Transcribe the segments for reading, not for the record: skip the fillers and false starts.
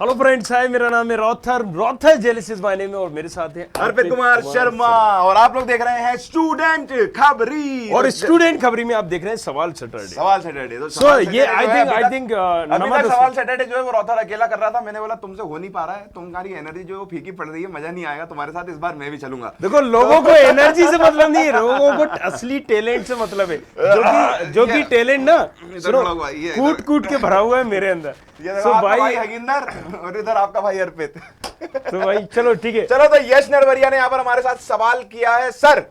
Hello friends, हाय, मेरा नाम है रॉथर जेलिसिस माय नेम है और मेरे साथ है अर्पित कुमार शर्मा और आप लोग देख रहे हैं स्टूडेंट खबरी। और स्टूडेंट खबरी में आप देख रहे हैं सवाल सैटरडे। तो सो ये आई थिंक सवाल सैटरडे जो है वो रॉथर अकेला कर रहा था। मैंने बोला तुमसे हो नहीं पा रहा है, तुम्हारी एनर्जी जो फीकी पड़ रही है, मजा नहीं आएगा तुम्हारे साथ, इस बार मैं भी चलूंगा। देखो, लोगों को एनर्जी से मतलब नहीं है, लोगों को असली टैलेंट से मतलब है, जो कि टैलेंट ना कूट कूट के भरा हुआ है मेरे अंदर। सो भाई हगिंदर और इधर आपका भाई अर्पित। तो भाई चलो ठीक है, चलो तो यश नरवरिया ने यहाँ पर हमारे साथ सवाल किया है। सर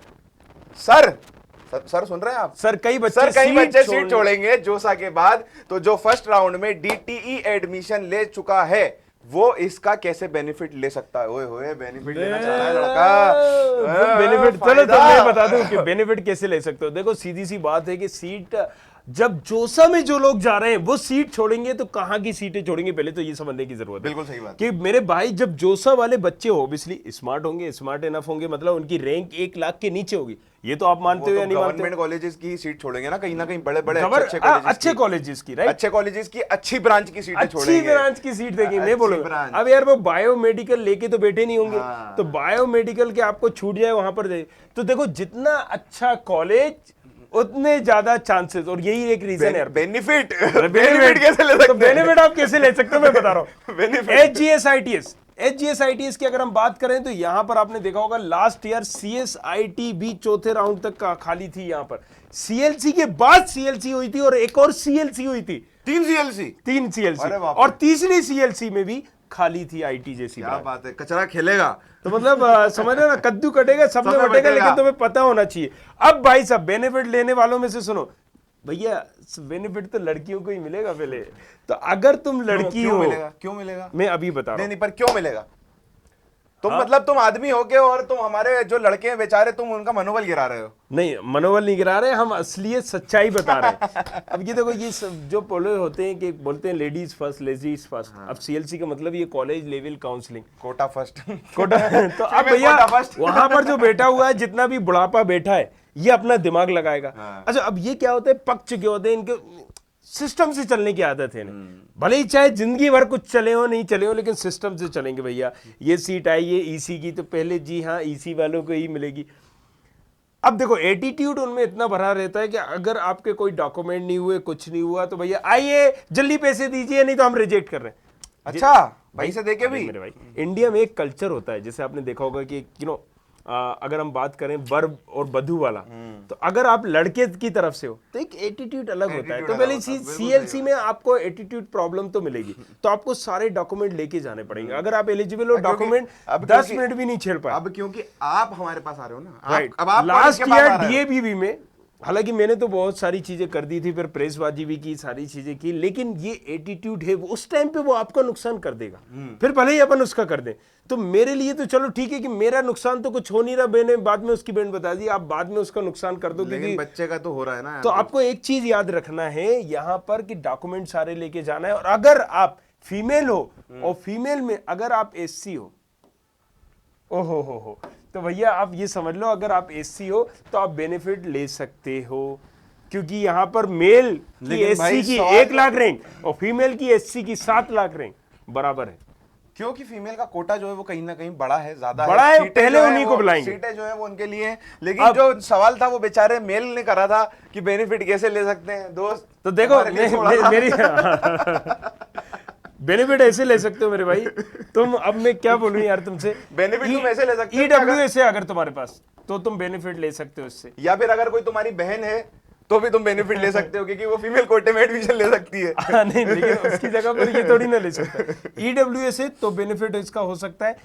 सुन रहे हैं आप? सर कई बच्चे सीट छोड़ेंगे जोसा के बाद, तो जो फर्स्ट राउंड में डीटीई एडमिशन ले चुका है वो इसका कैसे बेनिफिट ले सकता है? ओए होए, बेनिफिट लेना चाह रहा है लड़का। बेनिफिट, चलो तो मैं बता दूं कि बेनिफिट कैसे ले सकते हो। देखो, सीधी सी बात है कि सीट जब जोसा में जो लोग जा रहे हैं वो सीट छोड़ेंगे तो कहां की सीटें छोड़ेंगे, पहले तो ये समझने की जरूरत है। बिल्कुल सही बात कि मेरे भाई, जब जोसा वाले बच्चे ऑब्वियसली स्मार्ट होंगे, स्मार्ट इनफ होंगे, मतलब उनकी रैंक 1 लाख के नीचे होगी। ये तो आप मानते हो या नहीं मानते? गवर्नमेंट कॉलेजेस की सीट छोड़ेंगे ना, कहीं बड़े अच्छे कॉलेजेस की, राइट? अच्छे कॉलेजेस की अच्छी ब्रांच की सीटें छोड़ेंगे, अच्छी ब्रांच की सीट देंगे। मैं बोलूंगा अब यार, वो बायोमेडिकल लेके तो बैठे नहीं होंगे, तो बायोमेडिकल के आपको छूट जाए वहां पर दे। तो देखो, जितना अच्छा कॉलेज उतने ज्यादा चांसेस, और यही एक रीजन है। बेनिफिट कैसे ले सकते हैं? बेनिफिट आप कैसे ले सकते हो मैं बता रहा हूँ। एचजीएसआईटीएस की अगर हम बात करें तो यहां पर आपने देखा होगा लास्ट ईयर सीएसआईटी भी चौथे राउंड तक खाली थी। यहां पर सीएलसी के बाद सीएलसी हुई थी और एक और सीएलसी हुई थी। 3 सीएलसी और तीसरी सीएलसी में भी खाली थी आईटी जैसी। क्या बात है, कचरा खेलेगा तो मतलब समझ रहे हो ना, कद्दू कटेगा सब में बटेगा, लेकिन तुम्हें पता होना चाहिए। अब भाई साहब, बेनिफिट लेने वालों में से सुनो भैया, बेनिफिट तो लड़कियों को ही मिलेगा पहले। तो अगर तुम लड़की हो, क्यों मिलेगा मैं अभी बता रहा हूं। नहीं, पर क्यों मिलेगा? तुम मतलब तुम आदमी हो के और तुम हमारे जो लड़के हैं बेचारे, तुम उनका मनोबल गिरा रहे हो। नहीं, मनोबल नहीं गिरा रहे, हम असलियत सच्चाई बता रहे हैं। अब ये देखो, ये जो पोलो होते हैं कि बोलते हैं लेडीज फर्स्ट, लेडीज फर्स्ट। अब सीएलसी का मतलब ये college level counselling, quota first. तो अब भैया वहां पर जो बैठा हुआ है, जितना भी बुढ़ापा बैठा है, ये अपना दिमाग लगाएगा। अच्छा, अब ये क्या होता है, पक चुके होते हैं, इनके सिस्टम से चलने की आदत है। भले ही चाहे जिंदगी भर कुछ चले हो नहीं चले हो, लेकिन सिस्टम से चलेंगे। भैया ये सीट आई है ईसी की, तो पहले जी हाँ ईसी वालों को ही मिलेगी। अब देखो, एटीट्यूड उनमें इतना भरा रहता है कि अगर आपके कोई डॉक्यूमेंट नहीं हुए, कुछ नहीं हुआ, तो भैया आइए जल्दी पैसे दीजिए, नहीं तो हम रिजेक्ट कर रहे हैं। अच्छा, भाई से देके भी? मेरे भाई, इंडिया में एक कल्चर होता है, जैसे आपने देखा होगा कि अगर हम बात करें वर और वधू वाला, तो अगर आप लड़के की तरफ से हो तो एक एटीट्यूड अलग होता है। तो पहले सीएलसी में आपको एटीट्यूड प्रॉब्लम तो मिलेगी, तो आपको सारे डॉक्यूमेंट लेके जाने पड़ेंगे। अगर आप एलिजिबल हो, डॉक्यूमेंट 10 मिनट भी नहीं छेड़ पाए। अब क्योंकि आप हमारे पास आ रहे हो ना, राइट। अब आप लास्ट ईयर डीएबी में, हालांकि मैंने तो बहुत सारी चीजें कर दी थी, फिर प्रेसबाजी भी की, सारी चीजें की, लेकिन ये एटीट्यूड है, उस टाइम पे वो आपका नुकसान कर देगा। फिर भले ही अपन उसका कर दें, तो मेरे लिए तो चलो ठीक है कि मेरा नुकसान तो कुछ हो नहीं रहा, मैंने बाद में उसकी बैंड बता दी, आप बाद में उसका नुकसान कर दो, लेकिन बच्चे का तो हो रहा है ना। तो आपको एक चीज याद रखना है यहाँ पर कि डॉक्यूमेंट सारे लेके जाना है। और अगर आप फीमेल हो, और फीमेल में अगर आप एससी हो, ओहो हो, तो भैया आप ये समझ लो, अगर आप एससी हो तो आप बेनिफिट ले सकते हो, क्योंकि यहां पर मेल की एससी की 1 लाख रैंक और फीमेल की एससी की 7 लाख रैंक बराबर है। क्योंकि फीमेल का कोटा जो है वो कहीं ना कहीं बड़ा है, ज्यादा बड़ा है, पहले उन्हीं को बुलाएंगे, सीटें जो है वो उनके लिए। लेकिन जो सवाल था वो बेचारे मेल ने करा था कि बेनिफिट कैसे ले सकते हैं दोस्त। तो देखो, मेरी बेनिफिट ऐसे ले सकते हो मेरे भाई तुम। अब मैं क्या बोलूं यार तुमसे, बेनिफिट तुम ऐसे ले सकते हो, ईडब्ल्यूएस है अगर तुम्हारे पास, तो तुम बेनिफिट ले सकते हो इससे। या फिर अगर कोई तुम्हारी बहन है तो भी तुम बेनिफिट ले सकते हो, क्योंकि वो फीमेल कोटे में एडमिशन ले सकती है। नहीं, लेकिन उसकी जगह पर ये थोड़ी ना ले सकता। ईडब्ल्यूएस है तो बेनिफिट इसका हो सकता है।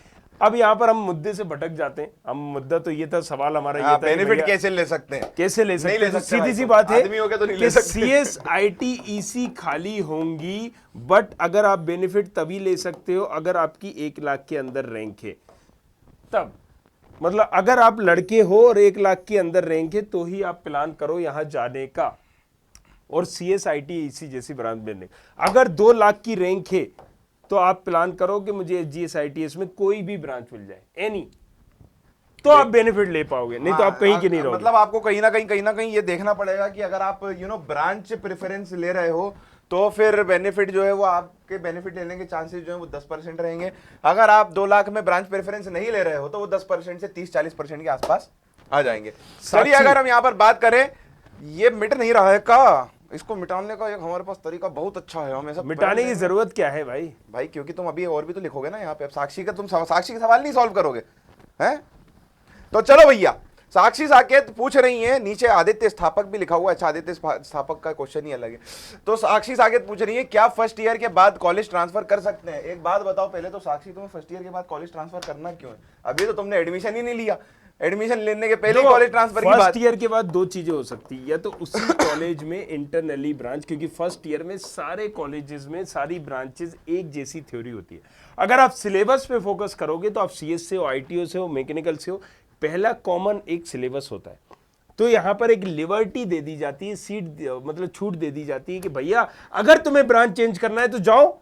अब यहाँ पर हम मुद्दे से भटक जाते हैं। हम मुद्दा तो ये था, सवाल हमारा ये था, बेनिफिट कैसे ले सकते हैं, कैसे ले सकते हैं। सीधी सी बात है कि सीएसआईटी ईसी खाली होंगी, बट अगर आप बेनिफिट तभी ले सकते हो अगर आपकी 1 लाख के अंदर रैंक है। तब मतलब अगर आप लड़के हो और 1 लाख के अंदर रैंक है तो ही आप प्लान करो यहां जाने का, और सीएसआईटी ईसी जैसी ब्रांच में। अगर 2 लाख की रैंक है तो आप प्लान करो कि मुझे एचजीएसआईटीएस में कोई भी ब्रांच मिल जाए, एनी, तो आप बेनिफिट ले पाओगे, नहीं तो आप कहीं के नहीं रहोगे। मतलब आपको कहीं ना कहीं ये देखना पड़ेगा कि अगर आप ब्रांच प्रेफरेंस ले रहे हो तो फिर बेनिफिट जो है वो आप के बेनिफिट लेने के चांसेस जो है वो 10% रहेंगे। अगर आप 2 लाख में ब्रांच प्रेफरेंस नहीं ले रहे हो तो वो 10% से 30-40% के आसपास आ जाएंगे। चलिए अगर हम यहाँ पर बात करें, ये मिट नहीं रहा है का, इसको मिटाने का एक हमारे पास तरीका बहुत अच्छा है। हम ऐसा मिटाने की जरूरत क्या है भाई? क्योंकि तुम अभी और भी तो लिखोगे ना यहाँ पे। अब साक्षी का तुम साक्षी के सवाल नहीं सॉल्व करोगे हैं? तो चलो भैया, साक्षी साकेत पूछ रही हैं, नीचे आदित्य स्थापक भी लिखा हुआ है। अच्छा, आदित्य स्थापक का क्वेश्चन ही अलग है। तो साक्षी साकेत पूछ रही है, क्या फर्स्ट ईयर के बाद कॉलेज ट्रांसफर कर सकते हैं? एक बात बताओ पहले तो साक्षी, तुम्हें फर्स्ट ईयर के बाद कॉलेज ट्रांसफर करना क्यों है? अभी तो तुमने एडमिशन ही नहीं लिया, एडमिशन लेने के पहले कॉलेज ट्रांसफर की बात। फर्स्ट ईयर के बाद 2 चीजें हो सकती है, या तो उसी कॉलेज में इंटरनली ब्रांच, क्योंकि फर्स्ट ईयर में सारे कॉलेजेस में सारी ब्रांचेस एक जैसी थ्योरी होती है। अगर आप सिलेबस पे फोकस करोगे तो आप सीएस से हो, आईटीओ से हो, मैकेनिकल से हो, पहला कॉमन एक सिलेबस होता है। तो यहाँ पर एक लिबर्टी दे दी जाती है, सीट मतलब छूट दे दी जाती है कि भैया अगर तुम्हें ब्रांच चेंज करना है तो जाओ,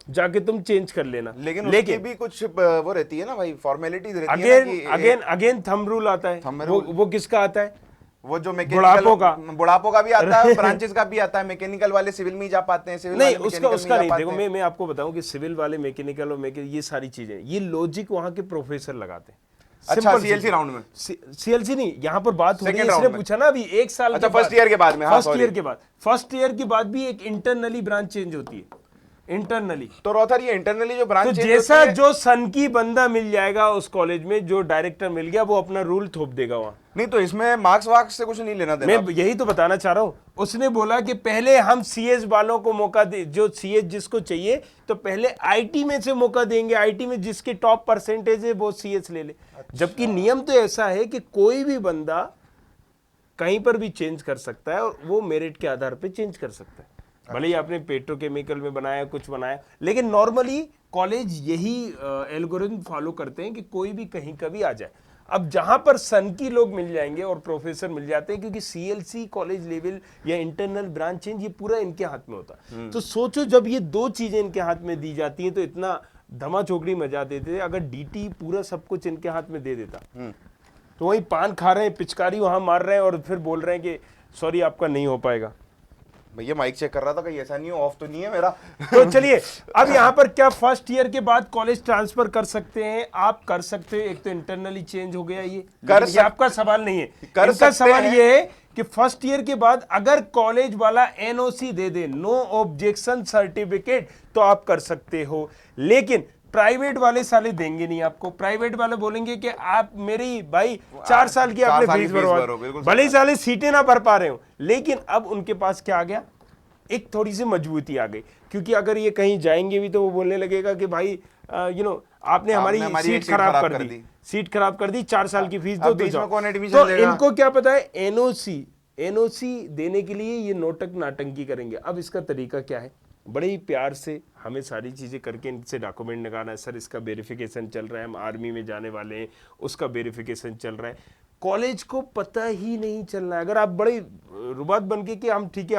जाके तुम चेंज कर लेना। लेकिन उसकी भी कुछ वो रहती है ना भाई, फॉर्मेलिटीज रहती है ना कि अगेन थंब रूल आता है। वो किसका आता है? वो जो मैकेनिकल बुढ़ापो का भी आता है, ब्रांचेस का भी आता है। मैकेनिकल वाले सिविल में जा पाते हैं, सिविल नहीं, उसका नहीं। देखो मैं आपको बताऊं कि सिविल वाले मैकेनिकल और ये सारी चीजें, ये लॉजिक वहां के प्रोफेसर लगाते हैं। अच्छा, सीएलसी राउंड में, सीएलसी नहीं, यहाँ पर बात हो रही है, इसने पूछा ना अभी 1 साल। अच्छा, फर्स्ट ईयर के बाद में, फर्स्ट ईयर के बाद भी एक इंटरनली ब्रांच चेंज होती है, इंटरनली। तो रोथर ये इंटरनली जो ब्रांच तो जैसा जो सन की बंदा मिल जाएगा उस कॉलेज में, जो डायरेक्टर मिल गया वो अपना रूल थोप देगा वहां। नहीं तो इसमें मार्क्स वार्क्स से कुछ नहीं लेना देना। मैं यही तो बताना चाह रहा हूं। उसने बोला कि पहले हम सीएस वालों को मौका दे, जो सीएस जिसको चाहिए तो पहले आईटी में से मौका देंगे, आईटी में जिसके टॉप परसेंटेज है वो सीएस ले ले। अच्छा। जबकि नियम तो ऐसा है कि कोई भी बंदा कहीं पर भी चेंज कर सकता है और वो मेरिट के आधार पर चेंज कर सकता है। भले ही आपने पेट्रोकेमिकल में बनाया, कुछ बनाया, लेकिन नॉर्मली कॉलेज यही एल्गोरिथम फॉलो करते हैं कि कोई भी कहीं का भी आ जाए। अब जहां पर सन की लोग मिल जाएंगे और प्रोफेसर मिल जाते हैं, क्योंकि सीएलसी कॉलेज लेवल या इंटरनल ब्रांच चेंज ये पूरा इनके हाथ में होता है। तो सोचो जब ये 2 चीजें इनके हाथ में दी जाती हैं तो इतना धमा चौकड़ी मचा देते थे। अगर डीटी पूरा सब कुछ इनके हाथ में दे देता तो वही पान खा रहे हैं, पिचकारी वहां मार रहे हैं और फिर बोल रहे हैं कि सॉरी आपका नहीं हो पाएगा। भैया माइक चेक कर रहा था, कहीं ऐसा नहीं हो, ऑफ तो नहीं है मेरा। तो चलिए अब यहाँ पर क्या फर्स्ट ईयर के बाद कॉलेज ट्रांसफर कर सकते हैं? आप कर सकते हैं। एक तो इंटरनली चेंज हो गया, ये आपका सवाल नहीं है। इनका सवाल ये है कि फर्स्ट ईयर के बाद अगर कॉलेज वाला एनओसी दे दे, नो ऑब्जेक्शन सर्टिफिकेट, तो आप कर सकते हो। लेकिन प्राइवेट वाले साले देंगे नहीं आपको। प्राइवेट वाले बोलेंगे कि आप मेरी भाई 4 साल की आपने फीस भरवा, भले ही साले सीटें ना भर पा रहे हो। लेकिन अब उनके पास क्या आ गया, एक थोड़ी सी मजबूती आ गई, क्योंकि अगर ये कहीं जाएंगे भी तो वो बोलने लगेगा कि भाई आपने हमारी सीट खराब कर दी, सीट खराब कर दी, 4 साल की फीस दो, तो इनको क्या पता है, एनओसी देने के लिए ये नाटंकी करेंगे। अब इसका तरीका क्या है, बड़े ही प्यार से हमें सारी चीज़ें करके इनसे डॉक्यूमेंट निकालना है। सर इसका वेरिफिकेशन चल रहा है, हम आर्मी में जाने वाले हैं, उसका वेरिफिकेशन चल रहा है। कॉलेज को पता ही नहीं चल रहा है। अगर आप बड़े रुबात बन के कि हम ठीक है,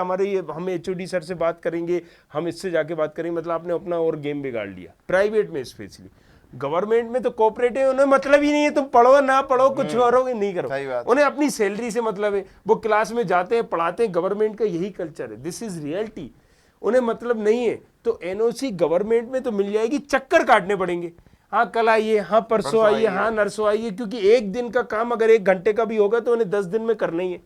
हम एचओडी सर से बात करेंगे, हम इससे जाके बात करेंगे, मतलब आपने अपना और गेम बिगाड़ लिया। प्राइवेट में स्पेशली, गवर्नमेंट में तो कोऑपरेटिव, उन्हें मतलब ही नहीं है तुम पढ़ो ना पढ़ो, कुछ करोगे नहीं करो, उन्हें अपनी सैलरी से मतलब है। वो क्लास में जाते हैं, पढ़ाते हैं, गवर्नमेंट का यही कल्चर है, दिस इज रियलिटी। उन्हें मतलब नहीं है। तो एनओसी गवर्नमेंट में तो मिल जाएगी, चक्कर काटने पड़ेंगे। हाँ कल आइए, हाँ परसों आइए, हाँ नरसों आइए, क्योंकि 1 दिन का काम अगर 1 घंटे का भी होगा तो उन्हें 10 दिन में करना ही है।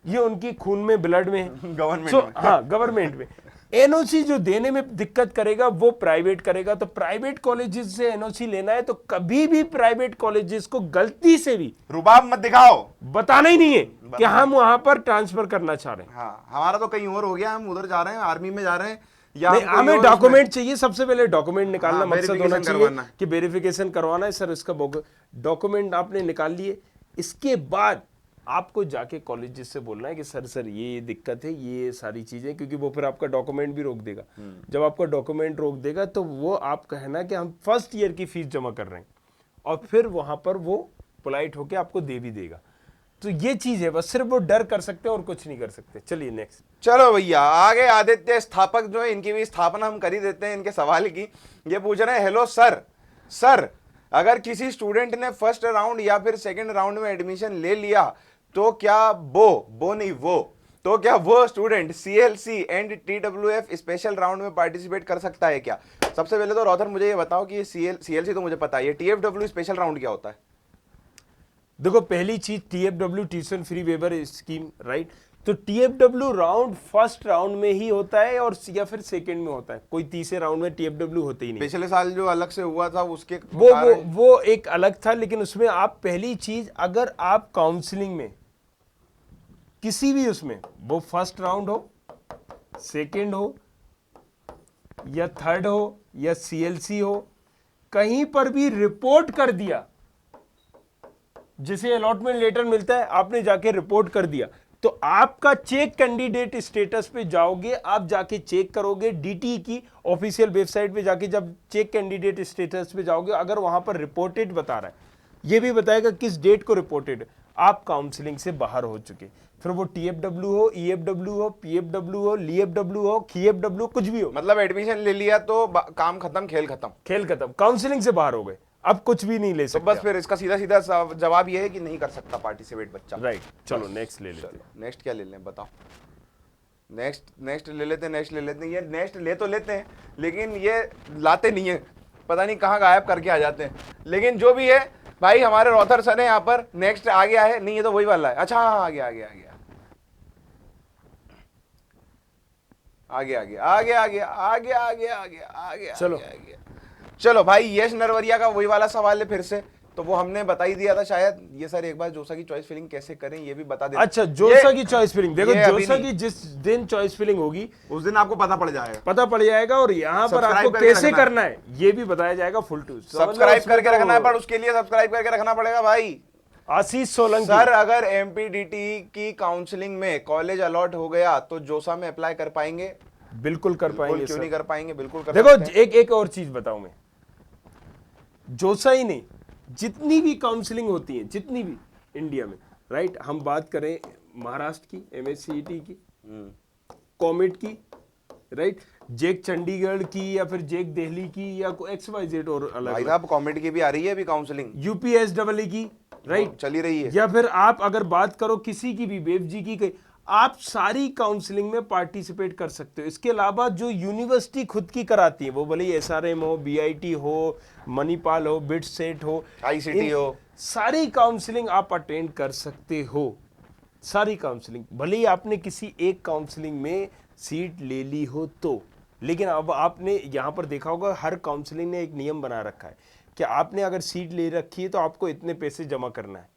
ये उनकी खून में, ब्लड में है, गवर्नमेंट। हाँ गवर्नमेंट में एनओसी जो देने में दिक्कत करेगा वो प्राइवेट करेगा। तो प्राइवेट कॉलेजेस से एनओसी लेना है तो कभी भी प्राइवेट कॉलेजेस को गलती से भी रुबाब मत दिखाओ, बताना ही नहीं है कि हम वहां पर ट्रांसफर करना चाह रहे हैं। हाँ, हमारा तो कहीं और हो गया, हम उधर जा रहे हैं, आर्मी में जा रहे हैं, या हमें डॉक्यूमेंट चाहिए। सबसे पहले डॉक्यूमेंट निकालना मकसद होना चाहिए कि वेरिफिकेशन करवाना है। सर इसका डॉक्यूमेंट आपने निकाल लिए, इसके बाद आपको जाके कॉलेज से बोलना है कि सर ये दिक्कत है, ये सारी चीजें, क्योंकि वो फिर आपका डॉक्यूमेंट भी रोक देगा। जब आपका डॉक्यूमेंट रोक देगा तो वो आप कहना कि हम फर्स्ट ईयर की फीस जमा कर रहे हैं, और फिर वहां पर वो पोलाइट होके आपको दे भी देगा। तो ये चीज है, बस सिर्फ वो डर कर सकते हैं और कुछ नहीं कर सकते। चलिए नेक्स्ट। चलो भैया आगे, आदित्य स्थापक जो है, इनकी भी स्थापना हम कर ही देते हैं इनके सवाल की। ये पूछ रहे हैं, हेलो सर अगर किसी स्टूडेंट ने फर्स्ट राउंड या फिर सेकंड राउंड में एडमिशन ले लिया तो क्या वो तो क्या वो student CLC and TWF special round में पार्टिसिपेट कर सकता है क्या? सबसे पहले तो रॉथर मुझे ये बताओ कि CLC तो मुझे पता है, TFW स्पेशल राउंड क्या होता है? देखो पहली चीज TFW tuition free waiver scheme, right? तो TFW राउंड फर्स्ट राउंड में ही होता है और या फिर सेकंड में होता है, कोई तीसरे राउंड में TFW होते ही नहीं। पिछले साल जो अलग से हुआ था उसके वो एक अलग था, लेकिन उसमें आप पहली चीज, अगर आप काउंसलिंग में किसी भी उसमें, वो फर्स्ट राउंड हो, सेकंड हो या थर्ड हो या CLC हो, कहीं पर भी रिपोर्ट कर दिया, जिसे अलॉटमेंट लेटर मिलता है, आपने जाके रिपोर्ट कर दिया, तो आपका चेक कैंडिडेट स्टेटस पे जाओगे, आप जाके चेक करोगे DTE की ऑफिशियल वेबसाइट पे जाके, जब चेक कैंडिडेट स्टेटस पे जाओगे, अगर वहां पर रिपोर्टेड बता रहा है, ये भी बताएगा किस डेट को रिपोर्टेड, आप काउंसलिंग से बाहर हो चुके। फिर वो TFW हो, EFW हो, PFW हो, LEFW हो, KFW, कुछ भी हो, मतलब एडमिशन ले लिया तो काम खत्म, खेल खत्म, खेल खत्म, काउंसलिंग से बाहर हो गए, अब कुछ भी नहीं ले तो सकते। बस फिर इसका सीधा सीधा जवाब ये है कि नहीं कर सकता पार्टिसिपेट बच्चा। राइट, चलो नेक्स्ट ले लेते हैं। नेक्स्ट क्या ले लें बताओ? नेक्स्ट ले लेते हैं। ये नेक्स्ट ले तो लेते हैं, लेकिन ये लाते नहीं है, पता नहीं कहाँ गायब करके आ जाते हैं। लेकिन जो भी है भाई, हमारे रॉथर सर है यहाँ पर। नेक्स्ट आ गया है, नहीं ये तो वही वाला है। अच्छा हाँ, आ गया। चलो भाई, यश नरवरिया का वही वाला सवाल है फिर से, तो वो हमने बता ही दिया था शायद। ये सर एक बार जोसा की चॉइस फिलिंग कैसे करें ये भी बता दें। अच्छा, जोसा की चॉइस फिलिंग, देखो जोसा की जिस दिन चॉइस फिलिंग होगी उस दिन आपको पता पड़ जाएगा, और यहाँ पर आपको कैसे करना है ये भी बताया जाएगा। फुल टू सब्सक्राइब करके रखना है, पर उसके लिए सब्सक्राइब करके रखना पड़ेगा भाई। आशीष सोलंकी सर, अगर MPDT की काउंसलिंग में कॉलेज अलॉट हो गया तो जोसा में अप्लाई कर पाएंगे? बिल्कुल कर पाएंगे। क्यों नहीं कर पाएंगे? बिल्कुल कर देखो, एक और चीज बताऊं मैं, जोसा ही नहीं, जितनी भी काउंसलिंग होती है, जितनी भी इंडिया में, राइट, हम बात करें महाराष्ट्र की, MSCET की, कॉमेट की, राइट, जेक चंडीगढ़ की, या फिर जेक दिल्ली की, या XYZ और अलग भाई साहब, कॉमेट की भी आ रही है अभी काउंसलिंग, UPSEE की, राइट, चली रही है। या फिर आप अगर बात करो किसी की भी, वेब जी की, आप सारी काउंसलिंग में पार्टिसिपेट कर सकते हो। इसके अलावा जो यूनिवर्सिटी खुद की कराती है, वो भले SRM हो, BIT हो, मणिपाल हो, बिटसेट हो, ICT हो, सारी काउंसलिंग आप अटेंड कर सकते हो। सारी काउंसलिंग, भले ही आपने किसी एक काउंसलिंग में सीट ले ली हो तो, लेकिन अब आपने यहाँ पर देखा होगा, हर काउंसलिंग ने एक नियम बना रखा है कि आपने अगर सीट ले रखी है तो आपको इतने पैसे जमा करना है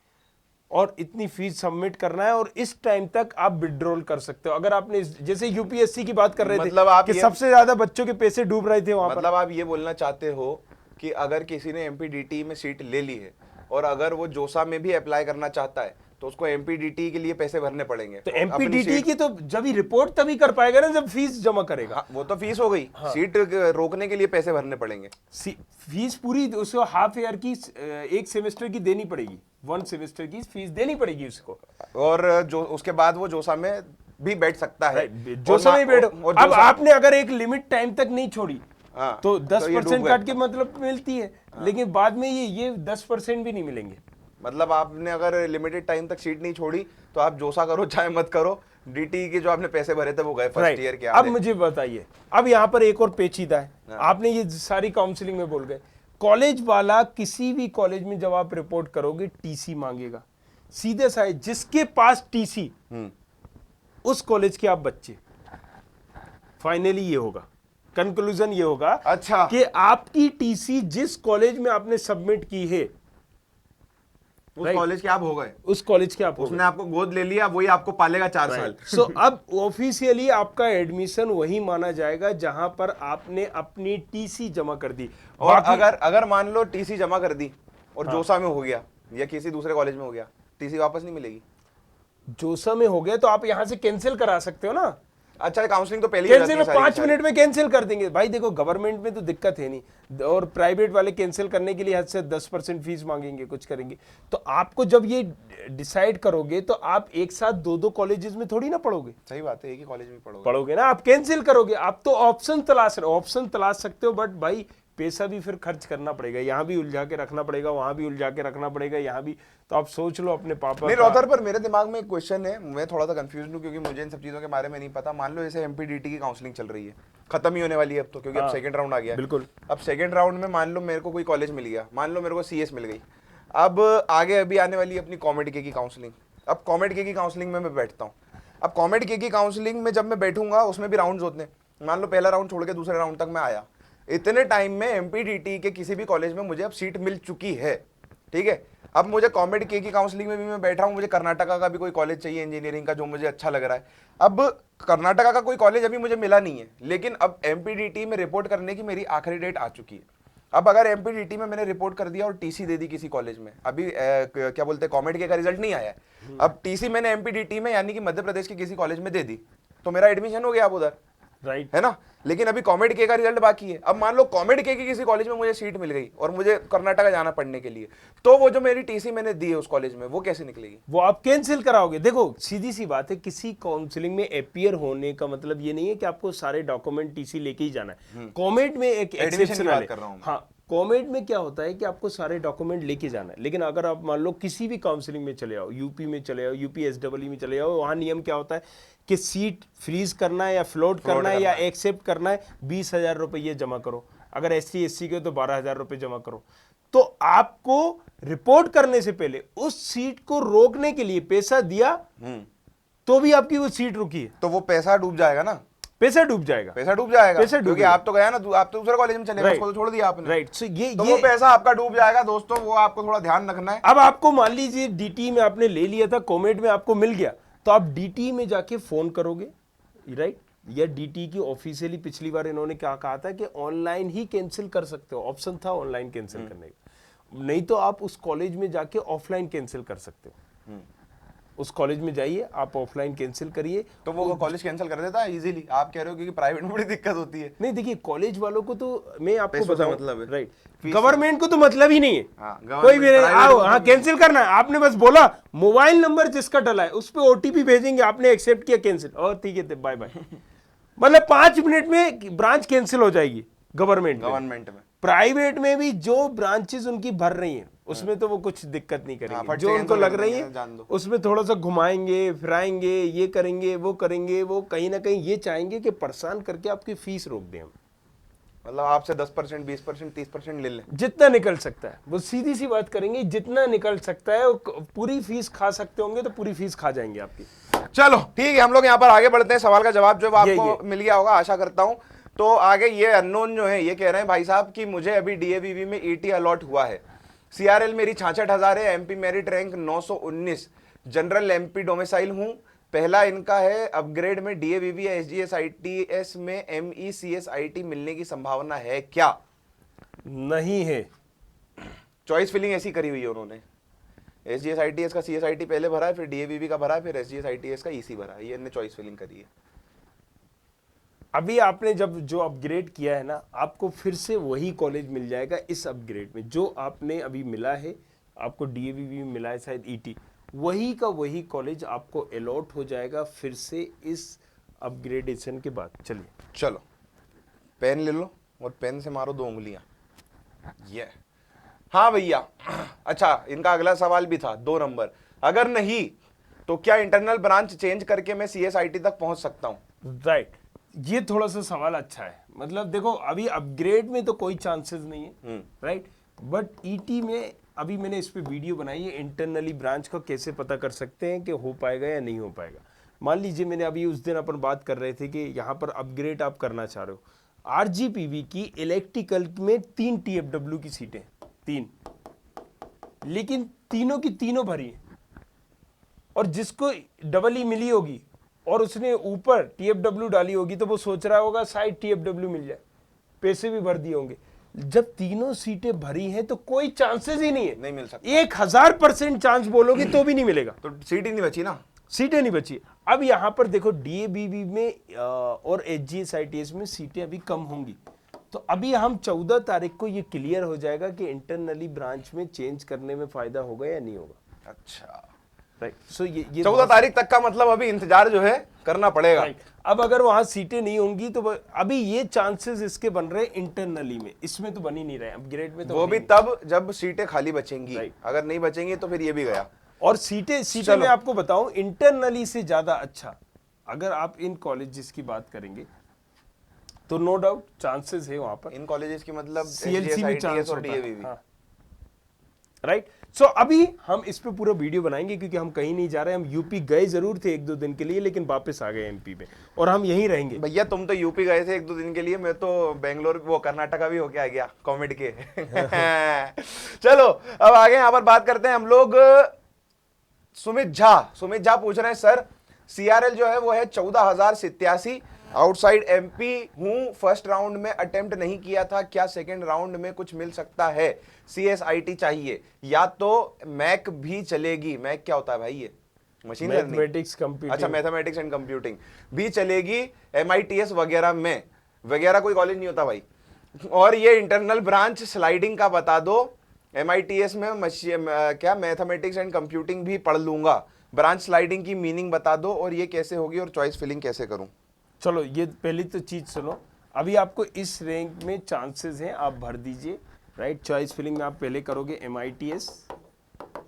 और इतनी फीस सबमिट करना है, और इस टाइम तक आप विड्रॉल कर सकते हो। अगर आपने, जैसे UPSC की बात कर रहे मतलब थे आप कि सबसे ज्यादा बच्चों के पैसे डूब रहे थे वहां पर, मतलब आप ये बोलना चाहते हो कि अगर किसी ने MPDT में सीट ले ली है और अगर वो जोसा में भी अप्लाई करना चाहता है तो उसको MPDT के लिए पैसे भरने पड़ेंगे। तो MPDT की तो जब ही रिपोर्ट तभी कर पाएगा ना, जब फीस जमा करेगा। हाँ, वो तो फीस हो गई। हाँ। सीट रोकने के लिए पैसे भरने पड़ेंगे। फीस पूरी उसको हाफ ईयर की, एक सेमेस्टर की देनी पड़ेगी, 1 सेमेस्टर की फीस देनी पड़ेगी उसको, और जो उसके बाद वो जोसा में भी बैठ सकता है। जोसा में बैठो। अब आपने अगर एक लिमिट टाइम तक नहीं छोड़ी, हाँ, तो 10% काट के मतलब मिलती है। हाँ। लेकिन बाद में ये 10% भी नहीं मिलेंगे। मतलब आपने अगर लिमिटेड टाइम तक सीट नहीं छोड़ी तो आप जोसा करो चाहे मत करो, DTE के जो आपने पैसे भरे थे वो गए फर्स्ट ईयर के। अब मुझे बताइए, अब यहाँ पर एक और पेचीदा है। हाँ। आपने ये सारी काउंसलिंग में बोल गए, कॉलेज वाला किसी भी कॉलेज में जब आप रिपोर्ट करोगे TC मांगेगा, सीधे साधे, जिसके पास TC उस कॉलेज के आप बच्चे। फाइनली ये होगा, कंक्लूजन ये होगा, अच्छा, कि आपकी TC जिस कॉलेज में आपने सबमिट की है, उस कॉलेज के आप हो गए, उस कॉलेज के आप, उसने आपको गोद ले लिया, वही आपको पालेगा 4 साल। सो अब ऑफिशियली आपका एडमिशन वही माना जाएगा जहां पर आपने अपनी TC जमा कर दी। और अगर मान लो TC जमा कर दी और जोसा में हो गया या किसी दूसरे कॉलेज में हो गया, TC वापस नहीं मिलेगी? जोसा में हो गया तो आप यहां से कैंसिल करा सकते हो ना। अच्छा, काउंसलिंग तो पहले कैंसिल 5 मिनट में कैंसिल कर देंगे भाई। देखो, गवर्नमेंट में तो दिक्कत है नहीं, और प्राइवेट वाले कैंसिल करने के लिए हद से 10% फीस मांगेंगे, कुछ करेंगे। तो आपको जब ये डिसाइड करोगे तो आप एक साथ 2-2 कॉलेजेस में थोड़ी ना पढ़ोगे। सही बात है, एक ही कॉलेज में पढ़ोगे ना, आप कैंसिल करोगे। आप तो ऑप्शन तलाश सकते हो, बट भाई पैसा भी फिर खर्च करना पड़ेगा, यहाँ भी उलझा के रखना पड़ेगा, वहां भी उलझा के रखना पड़ेगा, यहाँ भी। तो आप सोच लो अपने पापा नहीं रॉथर, पर मेरे दिमाग में एक क्वेश्चन है, मैं थोड़ा सा कंफ्यूज हूँ क्योंकि मुझे इन सब चीजों के बारे में नहीं पता। मान लो जैसे एमपीडीटी की काउंसलिंग चल रही है, खत्म ही होने वाली है अब तो, क्योंकि अब सेकंड राउंड आ गया है। बिल्कुल। अब सेकंड राउंड में मान लो मेरे को कोई कॉलेज मिल गया, मान लो मेरे को सीएस मिल गई, अब आगे अभी आने वाली अपनी कॉमेड के की काउंसलिंग। अब कॉमेड के की काउंसलिंग में मैं बैठता हूँ, अब कॉमेड के की काउंसलिंग में जब मैं बैठूंगा उसमें भी राउंड्स होते हैं। मान लो पहला राउंड छोड़ के दूसरे राउंड तक मैं आया, इतने टाइम में एमपीडीटी के किसी भी कॉलेज में मुझे अब सीट मिल चुकी है, ठीक है। अब मुझे कॉमेड के की काउंसलिंग में भी मैं बैठा हूं, मुझे कर्नाटका का भी कोई कॉलेज चाहिए इंजीनियरिंग का जो मुझे अच्छा लग रहा है। अब कर्नाटका का कोई कॉलेज अभी मुझे मिला नहीं है, लेकिन अब एमपीडीटी में रिपोर्ट करने की मेरी आखिरी डेट आ चुकी है। अब अगर एमपीडीटी में मैंने रिपोर्ट कर दिया और टीसी दे दी किसी कॉलेज में, अभी क्या बोलते हैं कॉमेड के का रिजल्ट नहीं आया है, अब टीसी मैंने एमपीडीटी में यानी कि मध्य प्रदेश के किसी कॉलेज में दे दी, तो मेरा एडमिशन हो गया अब उधर, राइट है ना। लेकिन अभी कॉमेड के का रिजल्ट बाकी है। अब मान लो कॉमेड के की किसी कॉलेज में मुझे सीट मिल गई और मुझे कर्नाटका जाना पढ़ने के लिए, तो वो जो मेरी टीसी मैंने दी है उस कॉलेज में, वो कैसे निकलेगी? वो आप कैंसिल कराओगे। देखो सीधी सी बात है, किसी काउंसलिंग में अपीयर होने का मतलब ये नहीं है कि आपको सारे डॉक्यूमेंट टीसी लेके ही जाना है। कॉमेड में एक एक्सेप्शन है। हाँ, कॉमेड में क्या होता है कि आपको सारे डॉक्यूमेंट लेके जाना है, लेकिन अगर आप मान लो किसी भी काउंसलिंग में चले आओ, यूपी में चले आओ, यूपी एसडब्ल्यू में चले आओ, वहाँ नियम क्या होता है कि सीट फ्रीज करना है या फ्लोट करना है या एक्सेप्ट करना है, 20,000 रुपये जमा करो। अगर एससी एससी के तो 12,000 रुपये जमा करो। तो आपको रिपोर्ट करने से पहले उस सीट को रोकने के लिए पैसा दिया तो भी आपकी वो सीट रुकी है, तो वो पैसा डूब जाएगा ना, पैसा डूब जाएगा, पैसा डूब जाएगा, पैसा डूब क्योंकि जाएगा। आप तो गया ना, आप तो दूसरे कॉलेज में चले गए, उसको तो छोड़ दिया आपने, राइट। सो तो वो पैसा आपका डूब जाएगा दोस्तों, वो आपको थोड़ा ध्यान रखना है। अब आपको मान लीजिए डीटी में आपने ले लिया था, कॉमेड में आपको मिल गया, तो आप डीटी में जाके फोन करोगे, राइट, या डीटी की ऑफिशियली, पिछली बार इन्होंने क्या कहा था कि ऑनलाइन ही कैंसिल कर सकते हो, ऑप्शन था ऑनलाइन कैंसिल करने का, नहीं तो आप उस कॉलेज में जाके ऑफलाइन कैंसिल कर सकते हो। उस कॉलेज में जाइए, आप ऑफलाइन कैंसिल करिए। तो वो कॉलेज कैंसिल कर देता है इजीली, आप कह रहे हो क्योंकि प्राइवेट में बड़ी दिक्कत होती है। नहीं देखिए, कॉलेज वालों को तो मैं आपको पैसों से बताऊं, मतलब है। राइट, गवर्नमेंट को तो मतलब ही नहीं है। हाँ, कोई भी private आओ, को हाँ तो- कैंसिल करना है, आपने बस बोला, मोबाइल नंबर जिसका डला है उस पे ओटीपी भेजेंगे, आपने एक्सेप्ट किया, कैंसिल, और ठीक है बाय बाय। मतलब 5 मिनट में ब्रांच कैंसिल हो जाएगी गवर्नमेंट में। प्राइवेट में भी जो ब्रांचेस उनकी भर रही हैं उसमें तो वो कुछ दिक्कत नहीं करेंगे, जो उनको लग रही है उसमें थोड़ा सा घुमाएंगे फिराएंगे, ये करेंगे वो करेंगे, वो कहीं ना कहीं ये चाहेंगे कि परेशान करके आपकी फीस रोक दें हम, मतलब आपसे 10%, 20%, 30% ले लें, जितना निकल सकता है। वो सीधी सी बात करेंगे, जितना निकल सकता है, पूरी फीस खा सकते होंगे तो पूरी फीस खा जाएंगे आपकी। चलो ठीक है, हम लोग यहाँ पर आगे बढ़ते हैं। सवाल का जवाब जो आपको मिल गया होगा आशा करता हूँ। तो आगे ये अननोन जो है ये कह रहे हैं भाई साहब कि मुझे अभी डीएवीवी में ईटी अलॉट हुआ है, सीआरएल मेरी 66,000 है, MP merit rank 919, general MP domicile हूँ। पहला इनका है अपग्रेड में डीएवीवी या एसजीएसआईटीएस में एमईसीएसआईटी मिलने की संभावना है क्या? नहीं है। चॉइस फिलिंग ऐसी करी हुई है उन्होंने, एसजीएसआईटीएस का सीएसआईटी पहले भरा है, फिर डीएवीवी का भरा है, फिर एसजीएसआईटीएस का ईसी भरा है, ये इन्होंने चॉइस फिलिंग करी है। अभी आपने जब जो अपग्रेड किया है ना, आपको फिर से वही कॉलेज मिल जाएगा इस अपग्रेड में, जो आपने अभी मिला है, आपको डीएवीवी में मिला है शायद ईटी, वही का वही कॉलेज आपको अलॉट हो जाएगा फिर से इस अपग्रेडेशन के बाद। चलिए चलो पेन ले लो और पेन से मारो 2 उंगलियां, ये हाँ भैया। अच्छा, इनका अगला सवाल भी था 2 नंबर, अगर नहीं तो क्या इंटरनल ब्रांच चेंज करके मैं सीएसआईटी तक पहुंच सकता हूं? राइट, ये थोड़ा सा सवाल अच्छा है। मतलब देखो, अभी अपग्रेड में तो कोई चांसेस नहीं है, राइट, बट ईटी में अभी मैंने इस पे वीडियो बनाई है, इंटरनली ब्रांच का कैसे पता कर सकते हैं कि हो पाएगा या नहीं हो पाएगा। मान लीजिए मैंने अभी उस दिन अपन बात कर रहे थे कि यहाँ पर अपग्रेड आप करना चाह रहे हो, आरजीपीवी की इलेक्ट्रिकल में 3 टीएफडब्ल्यू की सीटें, 3, लेकिन तीनों की तीनों भरी है, और जिसको डबल ई मिली होगी और उसने ऊपर टीएफडब्ल्यू डाली होगी तो वो सोच रहा होगा शायद टीएफडब्ल्यू मिल जाए, पैसे भी भर दिए होंगे। जब तीनों सीटें भरी हैं तो कोई चांसेस ही नहीं है, नहीं मिल सकता। 1000% चांस बोलोगे तो भी नहीं मिलेगा, तो सीट ही नहीं बची ना, सीटें नहीं बची। अब यहां पर देखो डीएवीवी में और एचजीएसआईटीएस में सीटें अभी कम होंगी, तो अभी हम 14 तारीख को ये क्लियर हो जाएगा कि इंटरनली ब्रांच में चेंज करने में फायदा होगा या नहीं होगा। अच्छा, राइट। सो ये 14 तारीख तक का मतलब अभी इंतजार जो है करना पड़ेगा। राइट। अब अगर वहां सीटें नहीं होंगी तो अभी ये चांसेस इसके बन रहे इंटरनली में, इसमें तो बन ही नहीं रहे, अपग्रेड में तो वो भी तब जब सीटें खाली बचेंगी, Right. अगर नहीं बचेंगी तो फिर ये भी गया। और सीटें मैं आपको बताऊं इंटरनली से ज्यादा अच्छा अगर आप इन कॉलेजेस की बात करेंगे तो नो डाउट चांसेस है वहां पर। इन कॉलेजेस की मतलब सीएलसी में SGS, चांस ITS और होता है। DAVV। हाँ। राइट। सो अभी हम इस पे पूरा वीडियो बनाएंगे क्योंकि हम कहीं नहीं जा रहे। हम यूपी गए जरूर थे 1-2 दिन के लिए, लेकिन वापस आ गए एमपी में और हम यहीं रहेंगे। भैया तुम तो यूपी गए थे 1-2 दिन के लिए, मैं तो बेंगलोर वो कर्नाटका भी होके आ गया कॉमेडी के। चलो अब आगे यहाँ पर बात करते हैं हम लोग। सुमित झा पूछ रहे हैं सर CRL जो है वो है 14,087, आउटसाइड MP हूं, फर्स्ट राउंड में अटेम्प्ट नहीं किया था, क्या सेकंड राउंड में कुछ मिल सकता है? CSIT चाहिए या तो मैक भी चलेगी। मैक क्या होता है भाई? ये मशीन लर्निंग, मैथमेटिक्स कंप्यूटिंग। अच्छा मैथमेटिक्स एंड कंप्यूटिंग भी चलेगी। MITS वगैरह में वगैरह कोई कॉलेज नहीं होता भाई। और ये इंटरनल ब्रांच स्लाइडिंग का बता दो। MITS में क्या मैथमेटिक्स एंड कंप्यूटिंग भी पढ़ लूंगा, ब्रांच स्लाइडिंग की मीनिंग बता दो और ये कैसे होगी और चॉइस फिलिंग कैसे करूं? चलो ये पहली तो चीज सुनो, अभी आपको इस रैंक में चांसेस हैं, आप भर दीजिए। राइट। चॉइस फिलिंग में आप पहले करोगे MITS